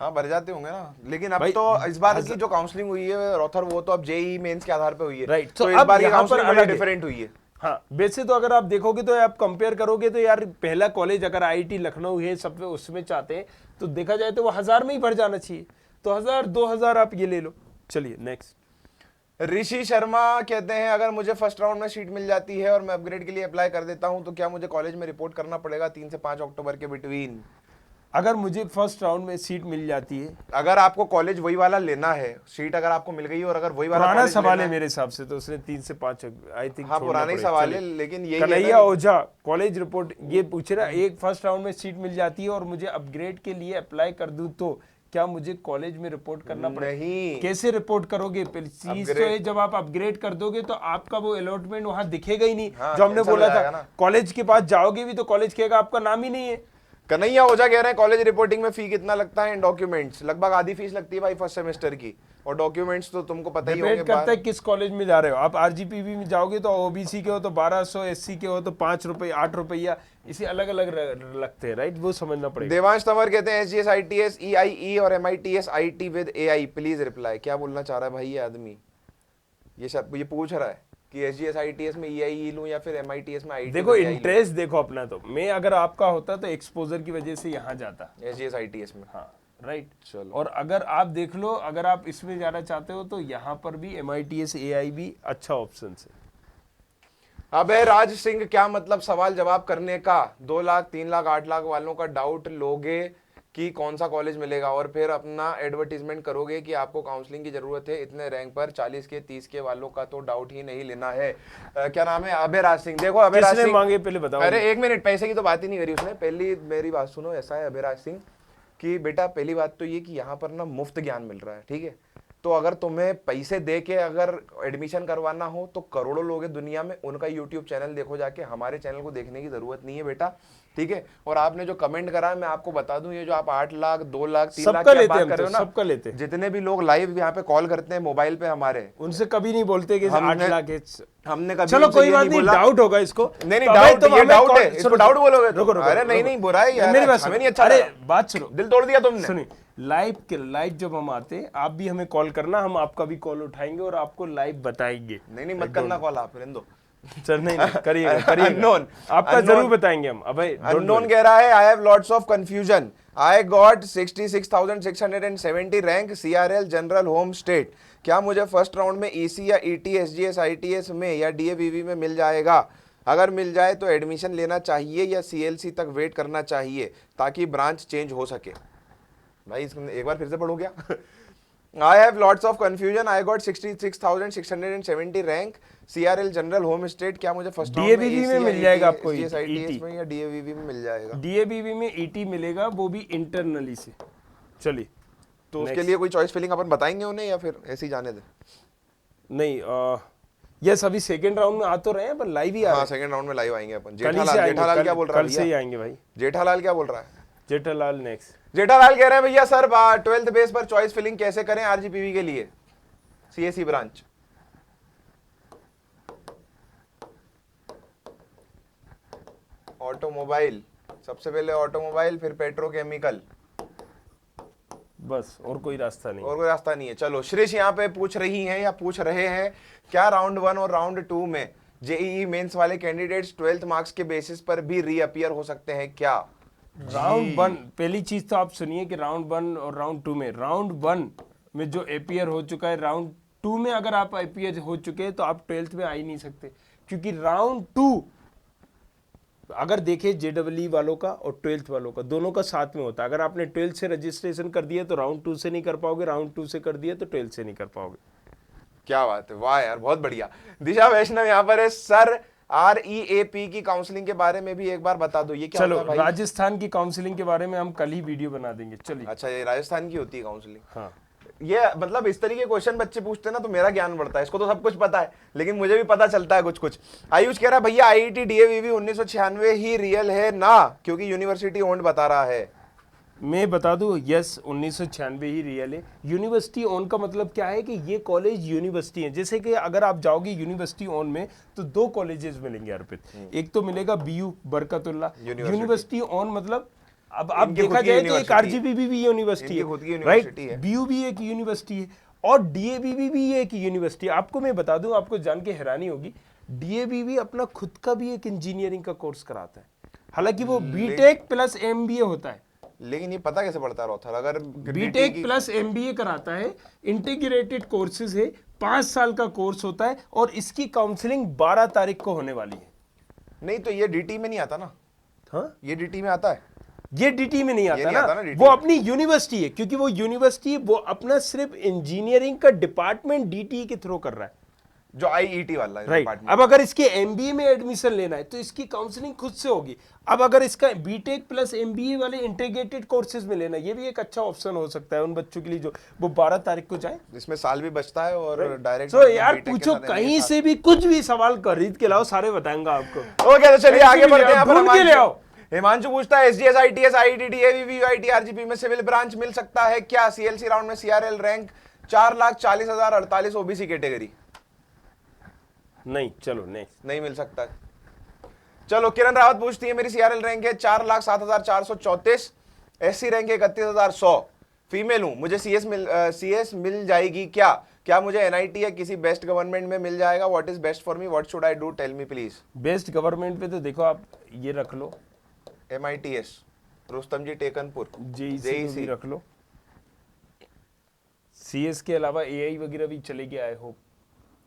हाँ, भर जाते होंगे ना, लेकिन अब तो इस बार की जो काउंसलिंग हुई है रॉथर, वो तो अब JEE मेंस के आधार पे हुई है, राइट। तो इस बार की काउंसलिंग बड़ी डिफरेंट हुई है। हाँ, वैसे तो अगर आप देखोगे तो आप कंपेयर करोगे तो यार, पहला कॉलेज अगर IIT लखनऊ है, सब उसमें चाहते हैं, तो देखा जाए तो वो 1000 में ही भर जाना चाहिए। तो 1000-2000 आप ये ले लो। चलिए नेक्स्ट। ऋषि शर्मा कहते हैं, अगर मुझे फर्स्ट राउंड में सीट मिल जाती है और मैं अपग्रेड के लिए अप्लाई कर देता हूं तो क्या मुझे कॉलेज में रिपोर्ट करना पड़ेगा 3 से 5 अक्टूबर के बिटवीन? अगर मुझे फर्स्ट राउंड में सीट मिल जाती है, अगर आपको कॉलेज वही वाला लेना है, सीट अगर आपको मिल गई और अगर वही वाला पुराना सवाल है मेरे हिसाब से, तो उसने 3 से 5 आई थिंक। हाँ, पुराना ही सवाल है, लेकिन यही कन्हैया ओझा कॉलेज रिपोर्ट ये पूछ रहा है, एक फर्स्ट राउंड में सीट मिल जाती है और मुझे अपग्रेड के लिए अप्लाई कर दूं तो क्या मुझे कॉलेज में रिपोर्ट करना पड़ेगा? नहीं। कैसे रिपोर्ट करोगे? चीज तो है, जब आप अपग्रेड कर दोगे तो आपका वो अलॉटमेंट वहां दिखेगा ही नहीं। हाँ, जो हमने बोला था, कॉलेज के पास जाओगे भी तो कॉलेज कहेगा आपका नाम ही नहीं है। कन्हैया ओझा कह रहे हैं, कॉलेज रिपोर्टिंग में फी कितना लगता है? इन डॉक्यूमेंट्स लगभग आधी फीस लगती है भाई फर्स्ट सेमेस्टर की, और डॉक्यूमेंट्स तो तुमको पता ही होंगे। करता है किस कॉलेज में जा रहे हो आप। RGPV में जाओगे तो OBC के हो तो 1200, SC के हो तो 5 रुपए, 8 रुपया, इसे अलग अलग लगते हैं, राइट। वो समझना पड़ेगा। देवांश तंवर कहते हैं, SGS ITS EIE और MITS IT with AI please reply. क्या बोलना चाह रहा है भाई ये आदमी? ये पूछ रहा है कि SGS ITS में EIE लूं या फिर MITS में IT? देखो, इंटरेस्ट देखो अपना। तो मैं अगर आपका होता तो एक्सपोजर की वजह से यहाँ जाता SGS ITS में। हाँ, राइट। चलो, और अगर आप देख लो, अगर आप इसमें जाना चाहते हो तो यहाँ पर भी MITS AI भी अच्छा ऑप्शन है। अबे राज सिंह, क्या मतलब सवाल जवाब करने का? 2 लाख 3 लाख 8 लाख वालों का डाउट लोगे कि कौन सा कॉलेज मिलेगा और फिर अपना एडवर्टीजमेंट करोगे कि आपको काउंसलिंग की जरूरत है इतने रैंक पर। 40 के 30 के वालों का तो डाउट ही नहीं लेना है। क्या नाम है? अभय राज सिंह। देखो अभय राज सिंह मांगे पहले बताओ। अरे 1 मिनट, पैसे की तो बात ही नहीं करी उसने। पहली मेरी बात सुनो। ऐसा है अभय राज सिंह कि बेटा, पहली बात तो ये कि यहाँ पर ना मुफ्त ज्ञान मिल रहा है, ठीक है। तो अगर तुम्हें पैसे दे के अगर एडमिशन करवाना हो तो करोड़ों लोग हैं दुनिया में, उनका यूट्यूब चैनल देखो जाके, हमारे चैनल को देखने की जरूरत नहीं है बेटा, ठीक है। और आपने जो कमेंट करा है, मैं आपको बता दूं, ये जो आप 8 लाख 2 लाख 3 लाख की बात कर रहे हो ना, सबका लेते, जितने भी लोग लाइव यहाँ पे कॉल करते हैं मोबाइल पे हमारे, उनसे कभी नहीं बोलते कि 8 लाख है। हमने कभी चलो कोई बात नहीं, डाउट होगा इसको, नहीं डाउट, ये डाउट है, इसको डाउट बोलोगे तो? अरे नहीं बुरा है यार, मेरी बात हमें नहीं अच्छा अरे लगा। बात सुनो, दिल तोड़ दिया तुमने। सुनिए, लाइव जब हम आते, आप भी हमें कॉल करना, हम आपका भी कॉल उठाएंगे और आपको लाइव बताएंगे। नहीं मत करना कॉल आप, रहने दो सर। नहीं करिएगा अननोन, आपका जरूर बताएंगे हम। अबे अननोन कह रहा है, I have lots of confusion, I got 66,670 rank CRL general home state, क्या मुझे फर्स्ट राउंड में ईसी या ईटी एसजीएस आईटीएस में या डीएवीवी में मिल जाएगा? अगर मिल जाए तो एडमिशन लेना चाहिए या सीएलसी तक वेट करना चाहिए ताकि ब्रांच चेंज हो सके? भाई एक बार फिर से पढ़ो क्या? I have lots of confusion. I got 66,670 rank CRL general home state, क्या मुझे फर्स्ट राउंड डीएवीवी में मिल जाएगा आपको? ईटी में या डीएवीवी में मिल जाएगा? डीएवीवी में ईटी मिलेगा, वो भी इंटरनली से। चलिए, तो उसके लिए कोई चॉइस फिलिंग अपन बताएंगे उन्हें या फिर ऐसे ही जाने दे? नहीं, यस, अभी सेकंड राउंड में आ तो रहे हैं, पर लाइव ही आ रहे हैं। हाँ, सेकंड राउंड में लाइव आएंगे अपन। जेठालाल क्या बोल रहा है? कल से ही आएंगे भाई। जेठालाल क्या बोल रहा है? जेठालाल नेक्स्ट। जेठालाल कह रहे हैं भैया सर 12th बेस पर चॉइस फिलिंग कैसे करें आरजीपीवी के लिए सीएससी ब्रांच? ऑटोमोबाइल, सबसे पहले ऑटोमोबाइल, फिर पेट्रोकेमिकल, बस, और कोई रास्ता नहीं, और कोई रास्ता नहीं है। चलो, श्रेष यहाँ पे पूछ रही हैं या पूछ रहे हैं, क्या राउंड 1 और राउंड 2 में जेईई मेंस वाले कैंडिडेट्स 12th मार्क्स के बेसिस पर भी रीअपियर हो सकते हैं क्या? राउंड 1, पहली चीज तो आप सुनिए कि राउंड 1 और राउंड 2 में, राउंड 1 में जो एपियर हो चुका है, राउंड 2 में अगर आप एपियर हो चुके हैं तो आप 12th में आ ही नहीं सकते, क्योंकि राउंड 2 अगर देखें जेडब्ल्यू वालों का और 12th वालों का, दोनों का साथ में होता है। अगर आपने 12th से रजिस्ट्रेशन कर दिया तो राउंड 2 से नहीं कर पाओगे, राउंड 2 से कर दिया तो 12th से नहीं कर पाओगे। क्या बात है, वाह यार, बहुत बढ़िया। दिशा वैष्णव यहाँ पर है, सर REAP की काउंसलिंग के बारे में भी एक बार बता दो, ये क्या चलो, होता है भाई? राजस्थान की काउंसलिंग के बारे में हम कल ही वीडियो बना देंगे। चलिए। अच्छा, ये राजस्थान की होती है काउंसलिंग? हाँ, ये मतलब इस तरीके के क्वेश्चन बच्चे पूछते हैं ना तो मेरा ज्ञान बढ़ता है। इसको तो सब कुछ पता है, लेकिन मुझे भी पता चलता है कुछ कुछ। आयुष कह रहा है भैया आईआईटी डीएवीवी 1996 ही रियल है ना, क्योंकि यूनिवर्सिटी ओन्ड बता रहा है। मैं बता दूं, यस, 1996 ही रियल है। यूनिवर्सिटी ओन का मतलब क्या है कि ये कॉलेज यूनिवर्सिटी है। जैसे कि अगर आप जाओगे यूनिवर्सिटी ओन में तो 2 कॉलेजेस मिलेंगे अर्पित, एक तो मिलेगा बीयू बरकतुल्ला यूनिवर्सिटी ओन, मतलब अब आप देखा जाए तो एक आरजीपीवी भी यूनिवर्सिटी है, राइट? बीयू भी एक यूनिवर्सिटी है और डीएवीवी भी एक यूनिवर्सिटी है। आपको मैं बता दूं, आपको जान के हैरानी होगी, डीएवीवी अपना खुद का भी एक इंजीनियरिंग का कोर्स कराता है, हालांकि वो बीटेक प्लस एमबीए होता है। लेकिन ये पता कैसे पड़ता है रॉथर? अगर बीटेक प्लस एमबीए कराता है, इंटीग्रेटेड कोर्सेज है, 5 साल का कोर्स होता है और इसकी काउंसलिंग 12 तारीख को होने वाली है। नहीं तो ये डीटी में नहीं आता ना? हाँ, ये डीटी में आता है? ये डीटी में नहीं आता ना, वो अपनी यूनिवर्सिटी है, क्योंकि वो यूनिवर्सिटी वो अपना सिर्फ इंजीनियरिंग का डिपार्टमेंट डीटी के थ्रू कर रहा है, जो आईईटी वाला है, राइट। अब अगर इसके एमबीए में एडमिशन लेना है तो इसकी काउंसलिंग खुद से होगी। अब अगर इसका बीटेक प्लस एमबीए वाले इंटीग्रेटेड कोर्सेज में लेना है, ये भी एक अच्छा ऑप्शन हो सकता है उन बच्चों के लिए जो वो 12 तारीख को जाए। इसमें साल भी बचता है और डायरेक्ट तो यार पूछो, कहीं से भी कुछ भी सवाल खरीद के लाओ, सारे बताएंगा आपको। ओके, तो चलिए आगे बढ़ते हैं। पर हिमांशु पूछता है SDS ITS IIT DAVV IT RGP में सिविल ब्रांच मिल सकता है क्या? सीएलसी राउंड में सीआरएल रैंक 4,40,048 ओबीसी कैटेगरी। नहीं, चलो नेक्स्ट, नहीं मिल सकता। चलो, किरण रावत पूछती है मेरी सीआरएल रैंक है 4,07,434, एससी रैंक है 31,100, फीमेल हूं, मुझे सीएस मिल जाएगी क्या? क्या मुझे एनआईटी या किसी बेस्ट गवर्नमेंट में मिल जाएगा? What is best for me, what should I do, tell me please. Best government पे तो देखो, आप ये रख लो, MITS रुस्तम जी टेकनपुर, जेईसी रख लो, सीएस के अलावा एआई वगैरह भी चलेगी, आई होप।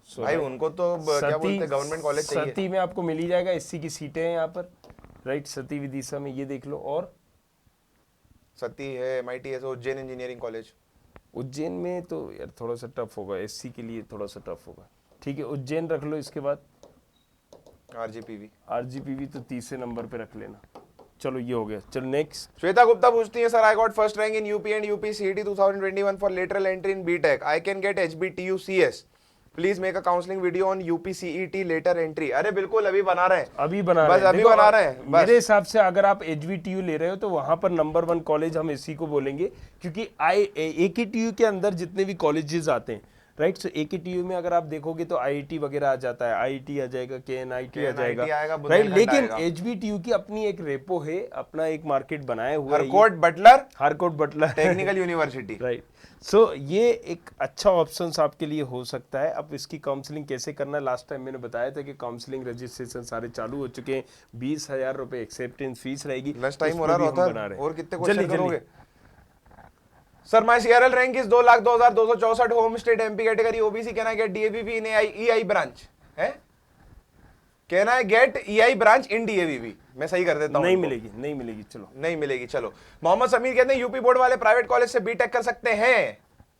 भाई उनको तो क्या बोलते हैं, गवर्नमेंट कॉलेज चाहिए। सती में आपको मिल ही जाएगा, एससी की सीटें हैं यहाँ पर, राइट? सती विदिशा में ये देख लो, और सती है, MITS, Ujjain engineering college. Ujjain में तो यार थोड़ा सा टफ होगा, एससी के लिए थोड़ा सा टफ होगा। ठीक है, उज्जैन रख लो। इसके बाद आरजीपीवी तो तीसरे नंबर पे रख लेना। चलो ये हो गया। चलो नेक्स्ट। श्वेता गुप्ता पूछती है, sir I got first rank in UP and UP CET 2021 for lateral entry in BTech. I can get HBTU CS। Please make a counselling video on UP CET later entry. अरे बिल्कुल, अभी बना रहे हैं, अभी बना बस रहे हैं। अभी देखो, बना रहे हैं बस। मेरे हिसाब से अगर आप HBTU ले रहे हो तो वहां पर नंबर 1 कॉलेज हम इसी को बोलेंगे, क्योंकि AKTU के अंदर जितने भी कॉलेजेस आते हैं, राइट। सो AKTU में अगर आप देखोगे तो IIT वगैरह आ जाता है, IIT आ जाएगा, KNIT आ जाएगा, राइट। लेकिन HBTU की अपनी एक रेपो है, अपना एक मार्केट बनाया हुआ है, Harcourt Butler technical university, right. So ये एक अच्छा ऑप्शन आपके लिए हो सकता है। अब इसकी काउंसलिंग कैसे करना है, लास्ट टाइम मैंने बताया था कि काउंसलिंग रजिस्ट्रेशन सारे चालू हो चुके हैं। 20,000 रुपए एक्सेप्टेंस फीस रहेगी। लंच टाइम हो रहा है और कितने क्वेश्चन करोगे? Sir my CRL rank is 2,02,264 home state MP category OBC। Can I get DAVV in EI branch? है can I get EI branch in DAVV? मैं सही कर देता हूं। नहीं मिलेगी, नहीं मिलेगी, चलो नहीं मिलेगी। चलो मोहम्मद समीर कहते हैं यूपी बोर्ड वाले प्राइवेट कॉलेज से बीटेक कर सकते हैं।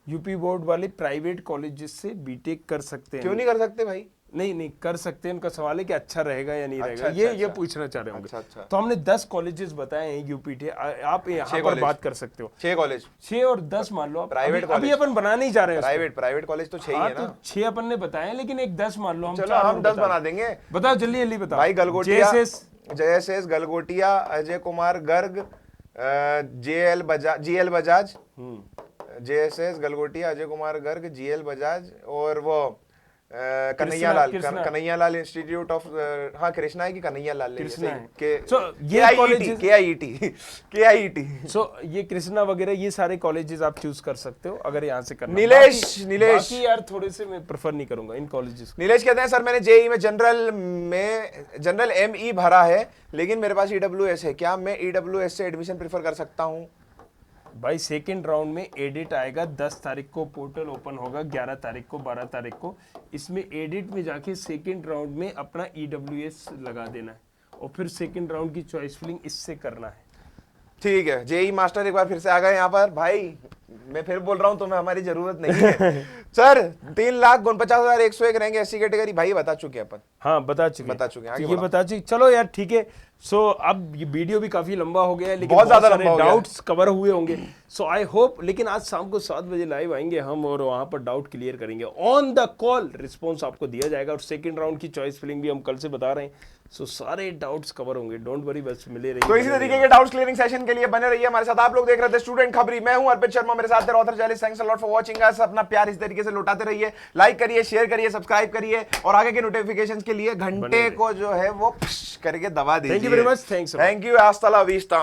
यूपी बोर्ड वाले प्राइवेट कॉलेजेस से बीटेक कर सकते हैं। क्यों नहीं कर सकते भाई? नहीं कर सकते हैं। उनका सवाल है कि अच्छा रहेगा या नहीं रहेगा, अच्छा, ये पूछना चाह रहे होंगे। अच्छा। तो हमने 10 कॉलेजेस बताए हैं यूपी के, आप यहाँ पर बात कर सकते हो। 6 कॉलेज, 6 और 10 मान लो। प्राइवेट अभी अपन बनाने ही जा रहे हैं। प्राइवेट कॉलेज तो 6 ही है ना। तो 6 अपन ने बताए, लेकिन एक 10 मान लो। चलो हम 10 बना देंगे। बताओ जल्दी बताओ भाई। Galgotia, JSS Galgotia, Ajay Kumar Garg, GL Bajaj, JSS Galgotia, Ajay Kumar Garg, GL Bajaj, और वो कन्हैयालाल इंस्टीट्यूट ऑफ, हाँ कृष्णा है कि कन्हैयालाल KIET। सो ये कृष्णा वगैरह ये सारे कॉलेजेस आप चूज कर सकते हो अगर यहाँ से करना। नीलेश बाकी यार थोड़े से मैं प्रेफर नहीं करूंगा इन कॉलेजेस। नीलेश कहते हैं, सर मैंने JEE में जनरल ME भरा है, लेकिन मेरे पास EWS है, क्या मैं EWS से एडमिशन प्रेफर कर सकता हूँ? भाई सेकेंड राउंड में एडिट आएगा, 10 तारीख को पोर्टल ओपन होगा, 11 तारीख को, 12 तारीख को। इसमें एडिट में जाके सेकेंड राउंड में अपना EWS लगा देना है और फिर सेकेंड राउंड की चॉइस फिलिंग इससे करना है। ठीक है। JEE मास्टर एक बार फिर से आ गए यहाँ पर। भाई मैं फिर बोल रहा हूँ, तुम्हें हमारी जरूरत नहीं है। Sir 3,49,101 rank SC category. भाई बता चुके अपन। हाँ बता चुके आगे ये बता चुके। चलो यार ठीक है। सो अब ये वीडियो भी काफी लंबा हो गया है, लेकिन बहुत ज्यादा लंबा हो गया, डाउट्स कवर हुए होंगे। सो आई होप, लेकिन आज शाम को 7 बजे लाइव आएंगे हम और वहां पर डाउट क्लियर करेंगे। ऑन द कॉल रिस्पॉन्स आपको दिया जाएगा और सेकंड राउंड की चॉइस फिलिंग भी हम कल से बता रहे हैं। सो सारे डाउट्स कवर होंगे, डोंट वरी, बस मिले रहिए। तो इसी तरीके के डाउट्स क्लियरिंग सेशन के लिए बने रहिए हमारे साथ। आप लोग देख रहे थे स्टूडेंट खबरी। मैं हूं अर्पित शर्मा, मेरे साथ author journalist. Thanks a lot for watching us. अपना प्यार इस तरीके से लौटाते रहिए, लाइक करिए, शेयर करिए, सब्सक्राइब करिए और आगे के नोटिफिकेशंस के लिए घंटे को जो है वो करके दबा दीजिए। Thank you very much. Thanks. Thank you. हasta la vista।